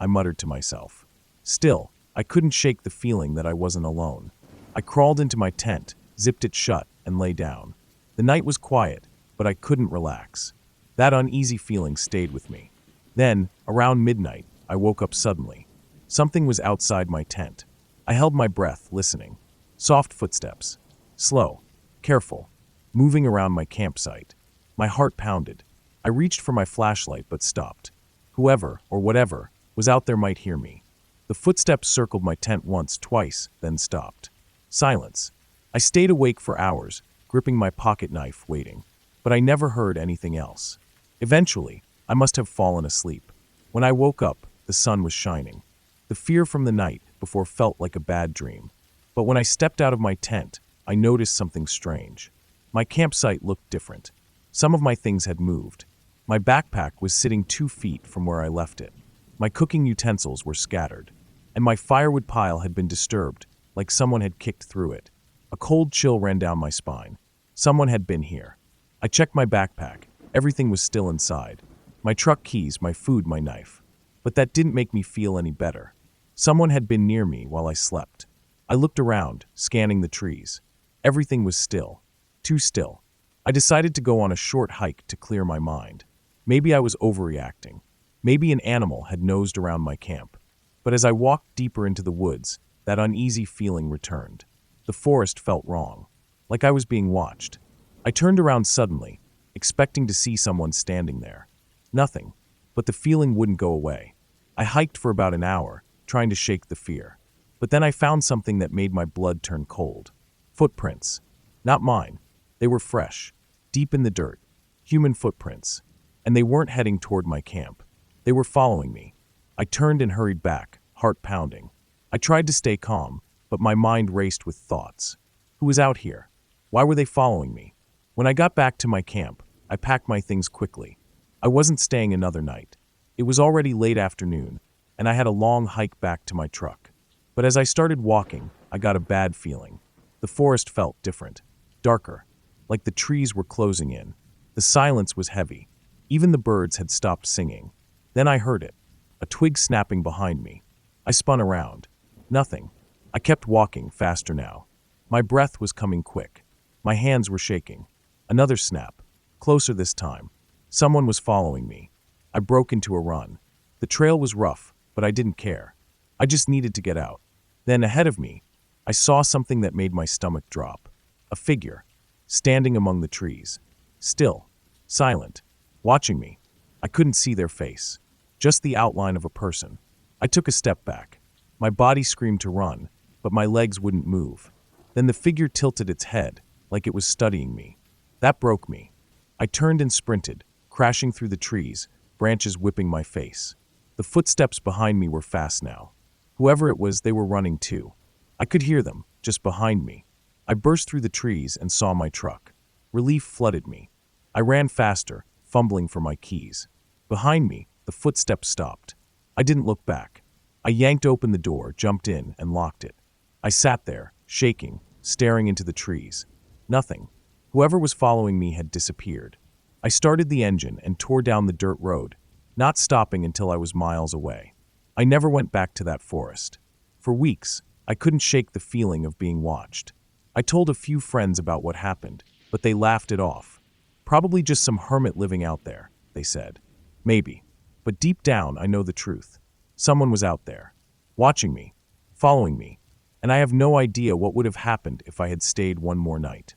I muttered to myself. Still, I couldn't shake the feeling that I wasn't alone. I crawled into my tent, zipped it shut, and lay down. The night was quiet, but I couldn't relax. That uneasy feeling stayed with me. Then, around midnight, I woke up suddenly. Something was outside my tent. I held my breath, listening. Soft footsteps. Slow. Careful. Moving around my campsite. My heart pounded. I reached for my flashlight but stopped. Whoever, or whatever, was out there might hear me. The footsteps circled my tent once, twice, then stopped. Silence. I stayed awake for hours, gripping my pocket knife, waiting. But I never heard anything else. Eventually, I must have fallen asleep. When I woke up, the sun was shining. The fear from the night before felt like a bad dream. But when I stepped out of my tent, I noticed something strange. My campsite looked different. Some of my things had moved. My backpack was sitting 2 feet from where I left it. My cooking utensils were scattered. And my firewood pile had been disturbed, like someone had kicked through it. A cold chill ran down my spine. Someone had been here. I checked my backpack. Everything was still inside. My truck keys, my food, my knife. But that didn't make me feel any better. Someone had been near me while I slept. I looked around, scanning the trees. Everything was still. Too still. I decided to go on a short hike to clear my mind. Maybe I was overreacting. Maybe an animal had nosed around my camp. But as I walked deeper into the woods, that uneasy feeling returned. The forest felt wrong, like I was being watched. I turned around suddenly, expecting to see someone standing there. Nothing, but the feeling wouldn't go away. I hiked for about an hour, trying to shake the fear. But then I found something that made my blood turn cold. Footprints. Not mine. They were fresh, deep in the dirt. Human footprints. And they weren't heading toward my camp. They were following me. I turned and hurried back, heart pounding. I tried to stay calm, but my mind raced with thoughts. Who was out here? Why were they following me? When I got back to my camp, I packed my things quickly. I wasn't staying another night. It was already late afternoon, and I had a long hike back to my truck. But as I started walking, I got a bad feeling. The forest felt different, darker, like the trees were closing in. The silence was heavy. Even the birds had stopped singing. Then I heard it, a twig snapping behind me. I spun around. Nothing. I kept walking, faster now. My breath was coming quick. My hands were shaking. Another snap. Closer this time. Someone was following me. I broke into a run. The trail was rough, but I didn't care. I just needed to get out. Then, ahead of me, I saw something that made my stomach drop. A figure, standing among the trees. Still, silent, watching me. I couldn't see their face. Just the outline of a person. I took a step back. My body screamed to run, but my legs wouldn't move. Then the figure tilted its head, like it was studying me. That broke me. I turned and sprinted, crashing through the trees, branches whipping my face. The footsteps behind me were fast now. Whoever it was, they were running too. I could hear them, just behind me. I burst through the trees and saw my truck. Relief flooded me. I ran faster, fumbling for my keys. Behind me, the footsteps stopped. I didn't look back. I yanked open the door, jumped in, and locked it. I sat there, shaking, staring into the trees. Nothing. Whoever was following me had disappeared. I started the engine and tore down the dirt road, not stopping until I was miles away. I never went back to that forest. For weeks, I couldn't shake the feeling of being watched. I told a few friends about what happened, but they laughed it off. Probably just some hermit living out there, they said. Maybe. But deep down, I know the truth. Someone was out there, watching me, following me, and I have no idea what would have happened if I had stayed one more night.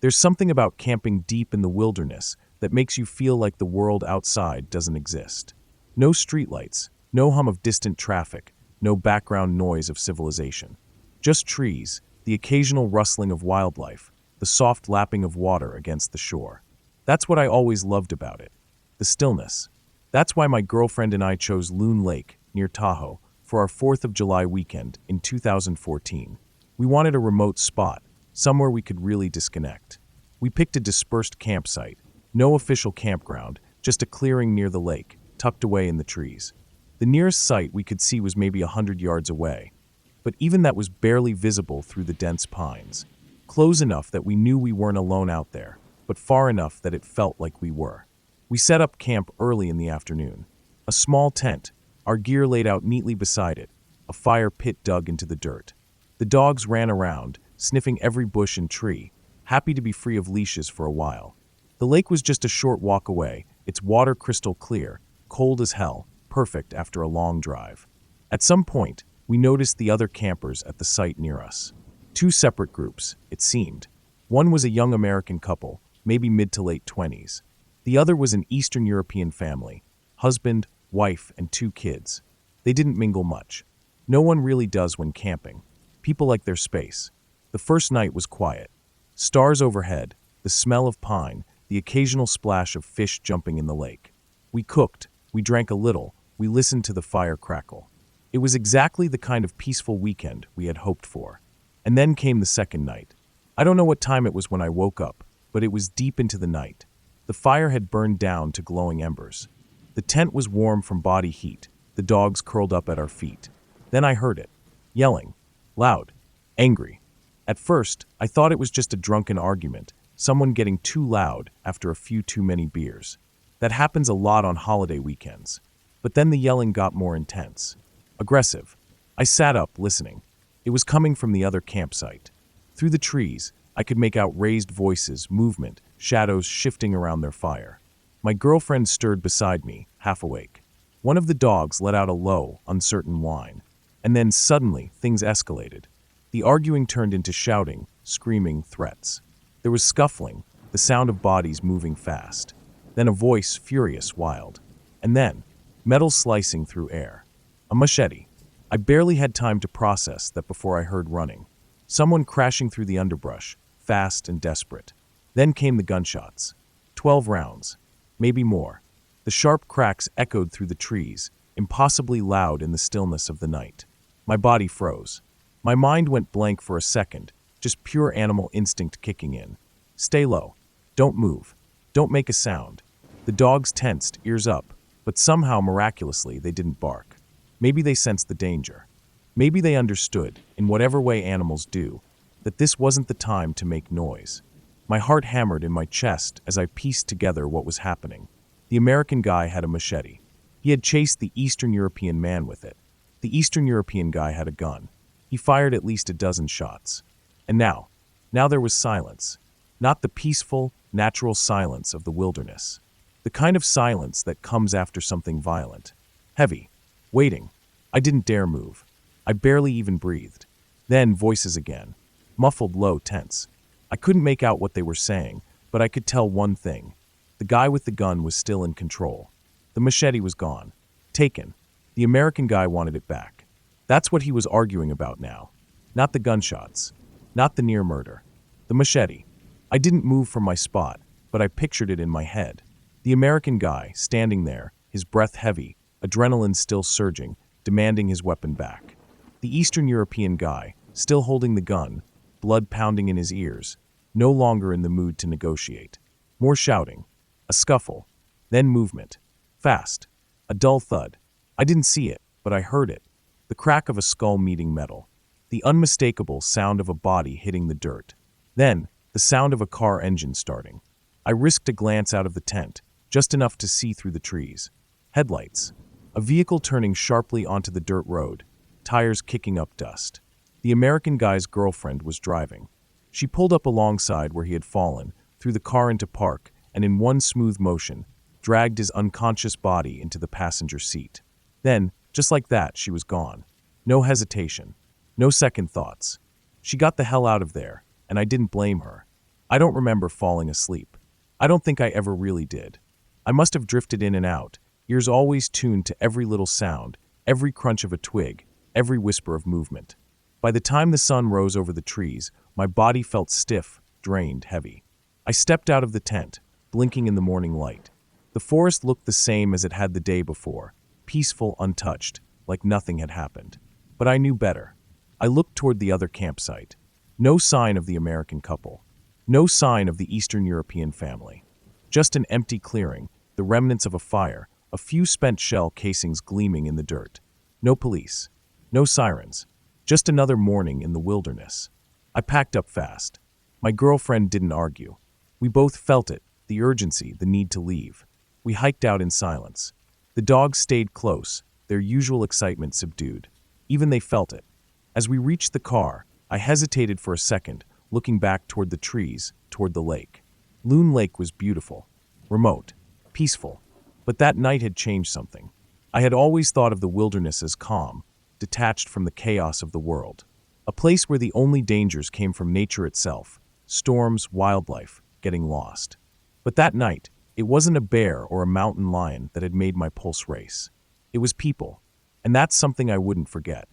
There's something about camping deep in the wilderness that makes you feel like the world outside doesn't exist. No streetlights, no hum of distant traffic, no background noise of civilization. Just trees, the occasional rustling of wildlife, the soft lapping of water against the shore. That's what I always loved about it. The stillness. That's why my girlfriend and I chose Loon Lake, near Tahoe, for our 4th of July weekend in 2014. We wanted a remote spot, somewhere we could really disconnect. We picked a dispersed campsite, no official campground, just a clearing near the lake, tucked away in the trees. The nearest site we could see was maybe 100 yards away, but even that was barely visible through the dense pines. Close enough that we knew we weren't alone out there, but far enough that it felt like we were. We set up camp early in the afternoon. A small tent, our gear laid out neatly beside it, a fire pit dug into the dirt. The dogs ran around, sniffing every bush and tree, happy to be free of leashes for a while. The lake was just a short walk away, its water crystal clear, cold as hell, perfect after a long drive. At some point, we noticed the other campers at the site near us. Two separate groups, it seemed. One was a young American couple, maybe mid to late 20s. The other was an Eastern European family, husband, wife, and 2 kids. They didn't mingle much. No one really does when camping. People like their space. The first night was quiet. Stars overhead, the smell of pine, the occasional splash of fish jumping in the lake. We cooked, we drank a little, we listened to the fire crackle. It was exactly the kind of peaceful weekend we had hoped for. And then came the second night. I don't know what time it was when I woke up, but it was deep into the night. The fire had burned down to glowing embers. The tent was warm from body heat, the dogs curled up at our feet. Then I heard it. Yelling. Loud. Angry. At first, I thought it was just a drunken argument, someone getting too loud after a few too many beers. That happens a lot on holiday weekends. But then the yelling got more intense. Aggressive. I sat up, listening. It was coming from the other campsite. Through the trees, I could make out raised voices, movement, shadows shifting around their fire. My girlfriend stirred beside me, half awake. One of the dogs let out a low, uncertain whine. And then suddenly, things escalated. The arguing turned into shouting, screaming, threats. There was scuffling, the sound of bodies moving fast. Then a voice, furious, wild. And then, metal slicing through air. A machete. I barely had time to process that before I heard running. Someone crashing through the underbrush, fast and desperate. Then came the gunshots. 12 rounds. Maybe more. The sharp cracks echoed through the trees, impossibly loud in the stillness of the night. My body froze. My mind went blank for a second, just pure animal instinct kicking in. Stay low. Don't move. Don't make a sound. The dogs tensed, ears up, but somehow miraculously they didn't bark. Maybe they sensed the danger. Maybe they understood, in whatever way animals do, that this wasn't the time to make noise. My heart hammered in my chest as I pieced together what was happening. The American guy had a machete. He had chased the Eastern European man with it. The Eastern European guy had a gun. He fired at least a dozen shots. And now there was silence. Not the peaceful, natural silence of the wilderness. The kind of silence that comes after something violent. Heavy. Waiting. I didn't dare move. I barely even breathed. Then voices again. Muffled, low, tense. I couldn't make out what they were saying, but I could tell one thing. The guy with the gun was still in control. The machete was gone. Taken. The American guy wanted it back. That's what he was arguing about now. Not the gunshots. Not the near murder. The machete. I didn't move from my spot, but I pictured it in my head. The American guy, standing there, his breath heavy, adrenaline still surging, demanding his weapon back. The Eastern European guy, still holding the gun, blood pounding in his ears, no longer in the mood to negotiate. More shouting. A scuffle. Then movement. Fast. A dull thud. I didn't see it, but I heard it. The crack of a skull meeting metal. The unmistakable sound of a body hitting the dirt. Then, the sound of a car engine starting. I risked a glance out of the tent, just enough to see through the trees. Headlights. A vehicle turning sharply onto the dirt road, tires kicking up dust. The American guy's girlfriend was driving. She pulled up alongside where he had fallen, threw the car into park, and in one smooth motion, dragged his unconscious body into the passenger seat. Then, just like that, she was gone. No hesitation. No second thoughts. She got the hell out of there, and I didn't blame her. I don't remember falling asleep. I don't think I ever really did. I must have drifted in and out, ears always tuned to every little sound, every crunch of a twig, every whisper of movement. By the time the sun rose over the trees, my body felt stiff, drained, heavy. I stepped out of the tent, blinking in the morning light. The forest looked the same as it had the day before, peaceful, untouched, like nothing had happened. But I knew better. I looked toward the other campsite. No sign of the American couple. No sign of the Eastern European family. Just an empty clearing, the remnants of a fire, a few spent shell casings gleaming in the dirt. No police. No sirens. Just another morning in the wilderness. I packed up fast. My girlfriend didn't argue. We both felt it, the urgency, the need to leave. We hiked out in silence. The dogs stayed close, their usual excitement subdued. Even they felt it. As we reached the car, I hesitated for a second, looking back toward the trees, toward the lake. Loon Lake was beautiful, remote, peaceful, but that night had changed something. I had always thought of the wilderness as calm, detached from the chaos of the world. A place where the only dangers came from nature itself, storms, wildlife, getting lost. But that night, it wasn't a bear or a mountain lion that had made my pulse race. It was people, and that's something I wouldn't forget.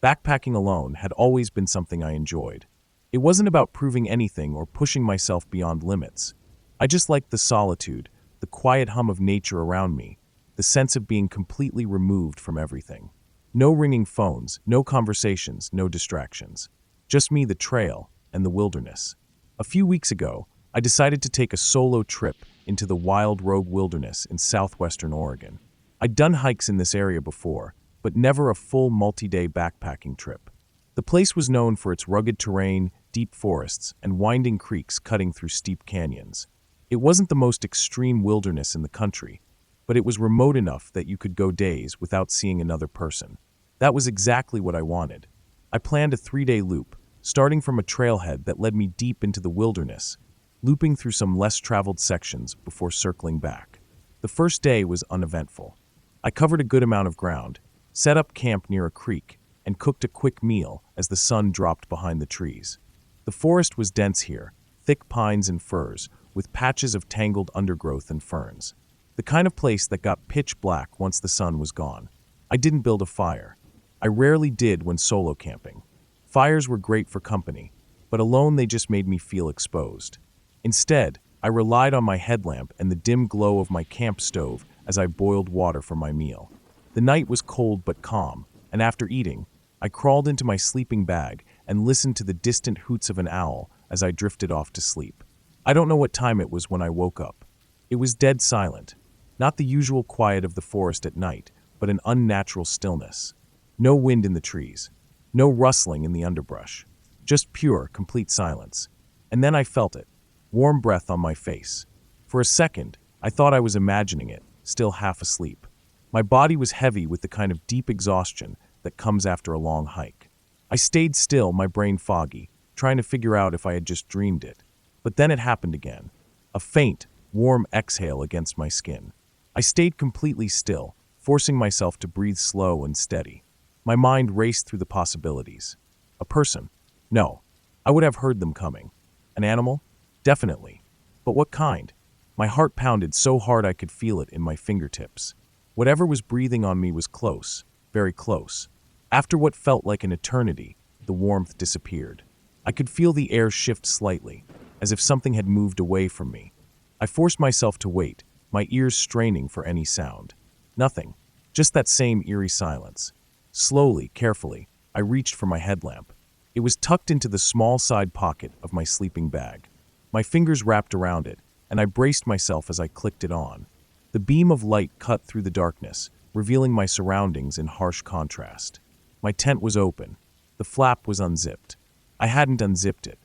Backpacking alone had always been something I enjoyed. It wasn't about proving anything or pushing myself beyond limits. I just liked the solitude, the quiet hum of nature around me, the sense of being completely removed from everything. No ringing phones, no conversations, no distractions. Just me, the trail, and the wilderness. A few weeks ago, I decided to take a solo trip into the Wild Rogue Wilderness in southwestern Oregon. I'd done hikes in this area before, but never a full multi-day backpacking trip. The place was known for its rugged terrain, deep forests, and winding creeks cutting through steep canyons. It wasn't the most extreme wilderness in the country, but it was remote enough that you could go days without seeing another person. That was exactly what I wanted. I planned a 3-day loop, starting from a trailhead that led me deep into the wilderness, looping through some less traveled sections before circling back. The first day was uneventful. I covered a good amount of ground, set up camp near a creek, and cooked a quick meal as the sun dropped behind the trees. The forest was dense here, thick pines and firs, with patches of tangled undergrowth and ferns. The kind of place that got pitch black once the sun was gone. I didn't build a fire. I rarely did when solo camping. Fires were great for company, but alone they just made me feel exposed. Instead, I relied on my headlamp and the dim glow of my camp stove as I boiled water for my meal. The night was cold but calm, and after eating, I crawled into my sleeping bag and listened to the distant hoots of an owl as I drifted off to sleep. I don't know what time it was when I woke up. It was dead silent. Not the usual quiet of the forest at night, but an unnatural stillness. No wind in the trees. No rustling in the underbrush. Just pure, complete silence. And then I felt it. Warm breath on my face. For a second, I thought I was imagining it, still half asleep. My body was heavy with the kind of deep exhaustion that comes after a long hike. I stayed still, my brain foggy, trying to figure out if I had just dreamed it. But then it happened again. A faint, warm exhale against my skin. I stayed completely still, forcing myself to breathe slow and steady. My mind raced through the possibilities. A person? No. I would have heard them coming. An animal? Definitely. But what kind? My heart pounded so hard I could feel it in my fingertips. Whatever was breathing on me was close, very close. After what felt like an eternity, the warmth disappeared. I could feel the air shift slightly, as if something had moved away from me. I forced myself to wait, my ears straining for any sound. Nothing. Just that same eerie silence. Slowly, carefully, I reached for my headlamp. It was tucked into the small side pocket of my sleeping bag. My fingers wrapped around it, and I braced myself as I clicked it on. The beam of light cut through the darkness, revealing my surroundings in harsh contrast. My tent was open. The flap was unzipped. I hadn't unzipped it.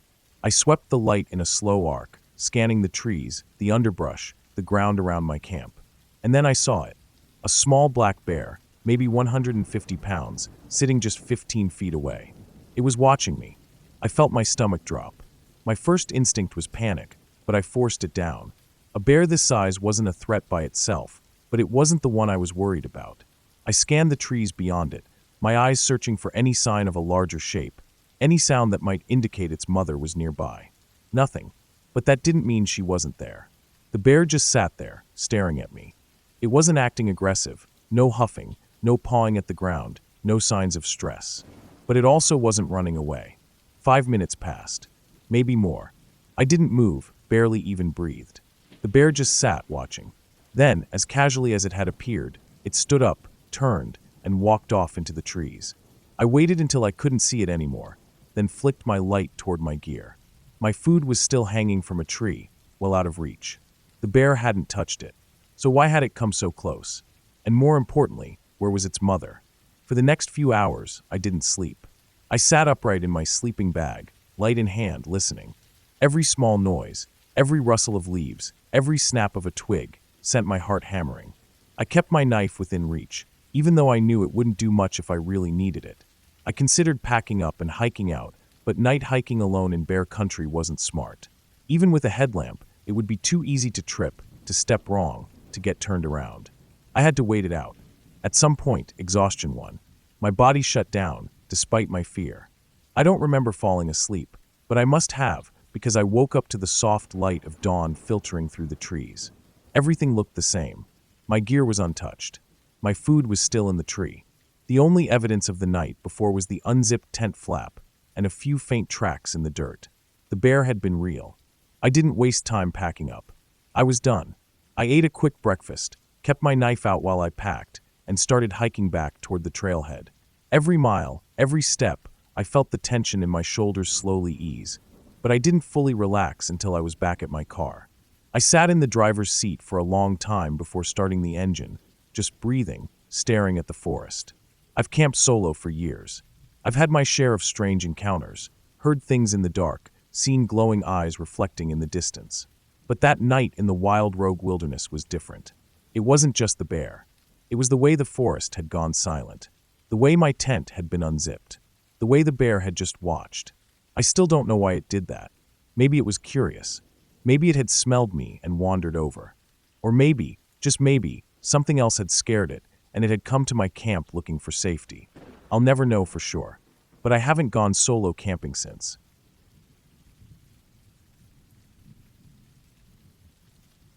I swept the light in a slow arc, scanning the trees, the underbrush, the ground around my camp. And then I saw it. A small black bear, maybe 150 pounds, sitting just 15 feet away. It was watching me. I felt my stomach drop. My first instinct was panic, but I forced it down. A bear this size wasn't a threat by itself, but it wasn't the one I was worried about. I scanned the trees beyond it, my eyes searching for any sign of a larger shape, any sound that might indicate its mother was nearby. Nothing, but that didn't mean she wasn't there. The bear just sat there, staring at me. It wasn't acting aggressive, no huffing, no pawing at the ground, no signs of stress. But it also wasn't running away. 5 minutes passed. Maybe more. I didn't move, barely even breathed. The bear just sat, watching. Then, as casually as it had appeared, it stood up, turned, and walked off into the trees. I waited until I couldn't see it anymore, then flicked my light toward my gear. My food was still hanging from a tree, well out of reach. The bear hadn't touched it. So why had it come so close? And more importantly, where was its mother? For the next few hours, I didn't sleep. I sat upright in my sleeping bag, light in hand, listening. Every small noise, every rustle of leaves, Every snap of a twig sent my heart hammering. I kept my knife within reach, even though I knew it wouldn't do much if I really needed it. I considered packing up and hiking out, but night hiking alone in bear country wasn't smart. Even with a headlamp, it would be too easy to trip, to step wrong, to get turned around. I had to wait it out. At some point, exhaustion won. My body shut down, despite my fear. I don't remember falling asleep, but I must have, because I woke up to the soft light of dawn filtering through the trees. Everything looked the same. My gear was untouched. My food was still in the tree. The only evidence of the night before was the unzipped tent flap and a few faint tracks in the dirt. The bear had been real. I didn't waste time packing up. I was done. I ate a quick breakfast, kept my knife out while I packed, and started hiking back toward the trailhead. Every mile, every step, I felt the tension in my shoulders slowly ease, but I didn't fully relax until I was back at my car. I sat in the driver's seat for a long time before starting the engine, just breathing, staring at the forest. I've camped solo for years. I've had my share of strange encounters, heard things in the dark, seen glowing eyes reflecting in the distance. But that night in the wild rogue wilderness was different. It wasn't just the bear. It was the way the forest had gone silent, the way my tent had been unzipped, the way the bear had just watched. I still don't know why it did that. Maybe it was curious. Maybe it had smelled me and wandered over. Or maybe, just maybe, something else had scared it and it had come to my camp looking for safety. I'll never know for sure. But I haven't gone solo camping since.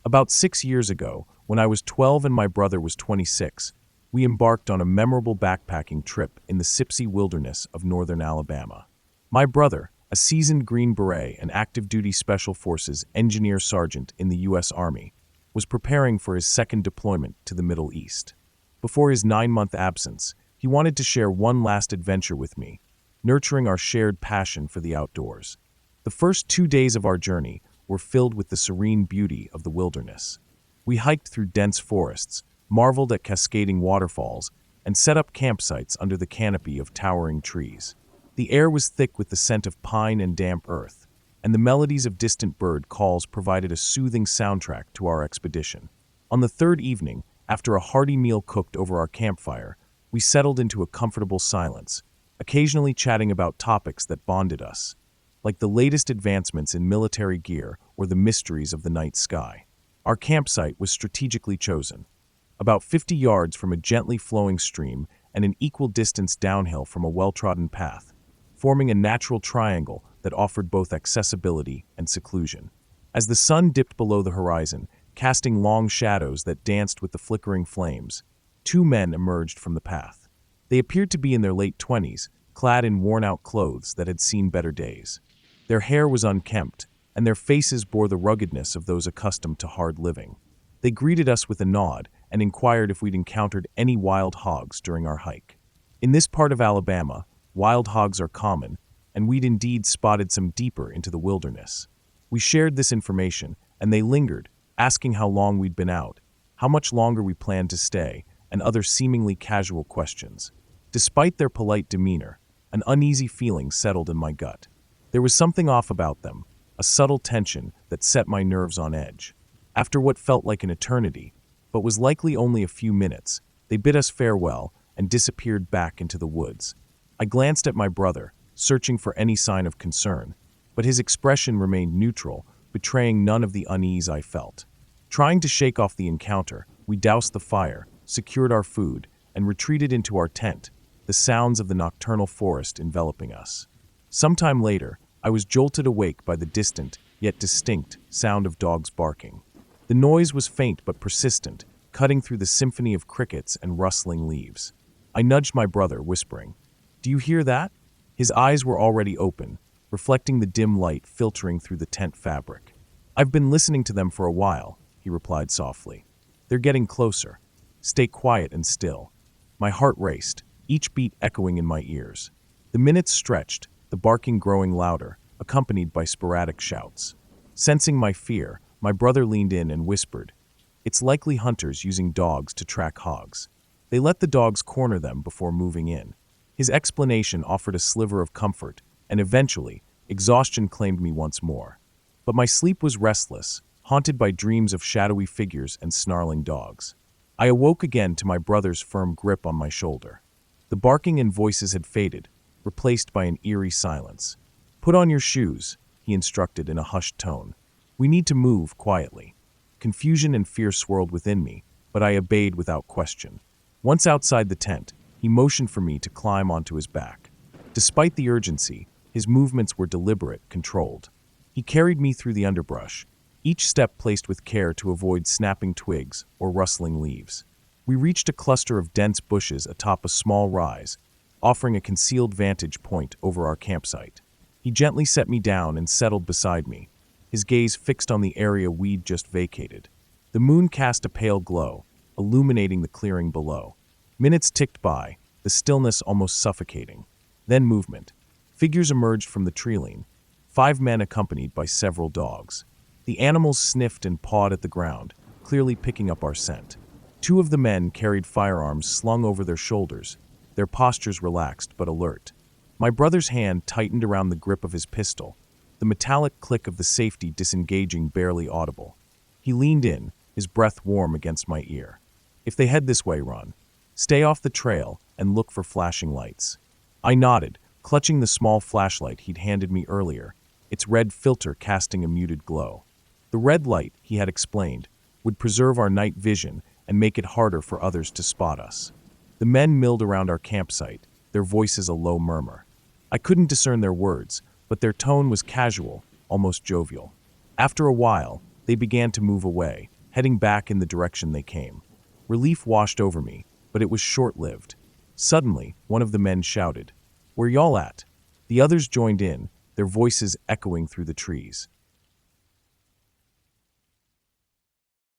About 6 years ago, when I was 12 and my brother was 26, we embarked on a memorable backpacking trip in the Sipsey wilderness of northern Alabama. My brother, a seasoned Green Beret and active-duty Special Forces engineer sergeant in the U.S. Army, was preparing for his second deployment to the Middle East. Before his 9-month absence, he wanted to share one last adventure with me, nurturing our shared passion for the outdoors. The first 2 days of our journey were filled with the serene beauty of the wilderness. We hiked through dense forests, marveled at cascading waterfalls, and set up campsites under the canopy of towering trees. The air was thick with the scent of pine and damp earth, and the melodies of distant bird calls provided a soothing soundtrack to our expedition. On the third evening, after a hearty meal cooked over our campfire, we settled into a comfortable silence, occasionally chatting about topics that bonded us, like the latest advancements in military gear or the mysteries of the night sky. Our campsite was strategically chosen, about 50 yards from a gently flowing stream and an equal distance downhill from a well-trodden path, forming a natural triangle that offered both accessibility and seclusion. As the sun dipped below the horizon, casting long shadows that danced with the flickering flames, 2 men emerged from the path. They appeared to be in their late 20s, clad in worn-out clothes that had seen better days. Their hair was unkempt, and their faces bore the ruggedness of those accustomed to hard living. They greeted us with a nod and inquired if we'd encountered any wild hogs during our hike. In this part of Alabama, wild hogs are common, and we'd indeed spotted some deeper into the wilderness. We shared this information, and they lingered, asking how long we'd been out, how much longer we planned to stay, and other seemingly casual questions. Despite their polite demeanor, an uneasy feeling settled in my gut. There was something off about them, a subtle tension that set my nerves on edge. After what felt like an eternity, but was likely only a few minutes, they bid us farewell and disappeared back into the woods. I glanced at my brother, searching for any sign of concern, but his expression remained neutral, betraying none of the unease I felt. Trying to shake off the encounter, we doused the fire, secured our food, and retreated into our tent, the sounds of the nocturnal forest enveloping us. Sometime later, I was jolted awake by the distant, yet distinct, sound of dogs barking. The noise was faint but persistent, cutting through the symphony of crickets and rustling leaves. I nudged my brother, whispering, "Do you hear that?" His eyes were already open, reflecting the dim light filtering through the tent fabric. "I've been listening to them for a while," he replied softly. "They're getting closer. Stay quiet and still." My heart raced, each beat echoing in my ears. The minutes stretched, the barking growing louder, accompanied by sporadic shouts. Sensing my fear, my brother leaned in and whispered, "It's likely hunters using dogs to track hogs. They let the dogs corner them before moving in." His explanation offered a sliver of comfort, and eventually, exhaustion claimed me once more. But my sleep was restless, haunted by dreams of shadowy figures and snarling dogs. I awoke again to my brother's firm grip on my shoulder. The barking and voices had faded, replaced by an eerie silence. "Put on your shoes," he instructed in a hushed tone. "We need to move quietly." Confusion and fear swirled within me, but I obeyed without question. Once outside the tent, he motioned for me to climb onto his back. Despite the urgency, his movements were deliberate, controlled. He carried me through the underbrush, each step placed with care to avoid snapping twigs or rustling leaves. We reached a cluster of dense bushes atop a small rise, offering a concealed vantage point over our campsite. He gently set me down and settled beside me, his gaze fixed on the area we'd just vacated. The moon cast a pale glow, illuminating the clearing below. Minutes ticked by, the stillness almost suffocating. Then movement. Figures emerged from the treeline, 5 men accompanied by several dogs. The animals sniffed and pawed at the ground, clearly picking up our scent. 2 of the men carried firearms slung over their shoulders, their postures relaxed but alert. My brother's hand tightened around the grip of his pistol, the metallic click of the safety disengaging barely audible. He leaned in, his breath warm against my ear. "If they head this way, run. Stay off the trail and look for flashing lights." I nodded, clutching the small flashlight he'd handed me earlier, its red filter casting a muted glow. The red light, he had explained, would preserve our night vision and make it harder for others to spot us. The men milled around our campsite, their voices a low murmur. I couldn't discern their words, but their tone was casual, almost jovial. After a while, they began to move away, heading back in the direction they came. Relief washed over me, but it was short-lived. Suddenly, one of the men shouted, "Where y'all at?" The others joined in, their voices echoing through the trees.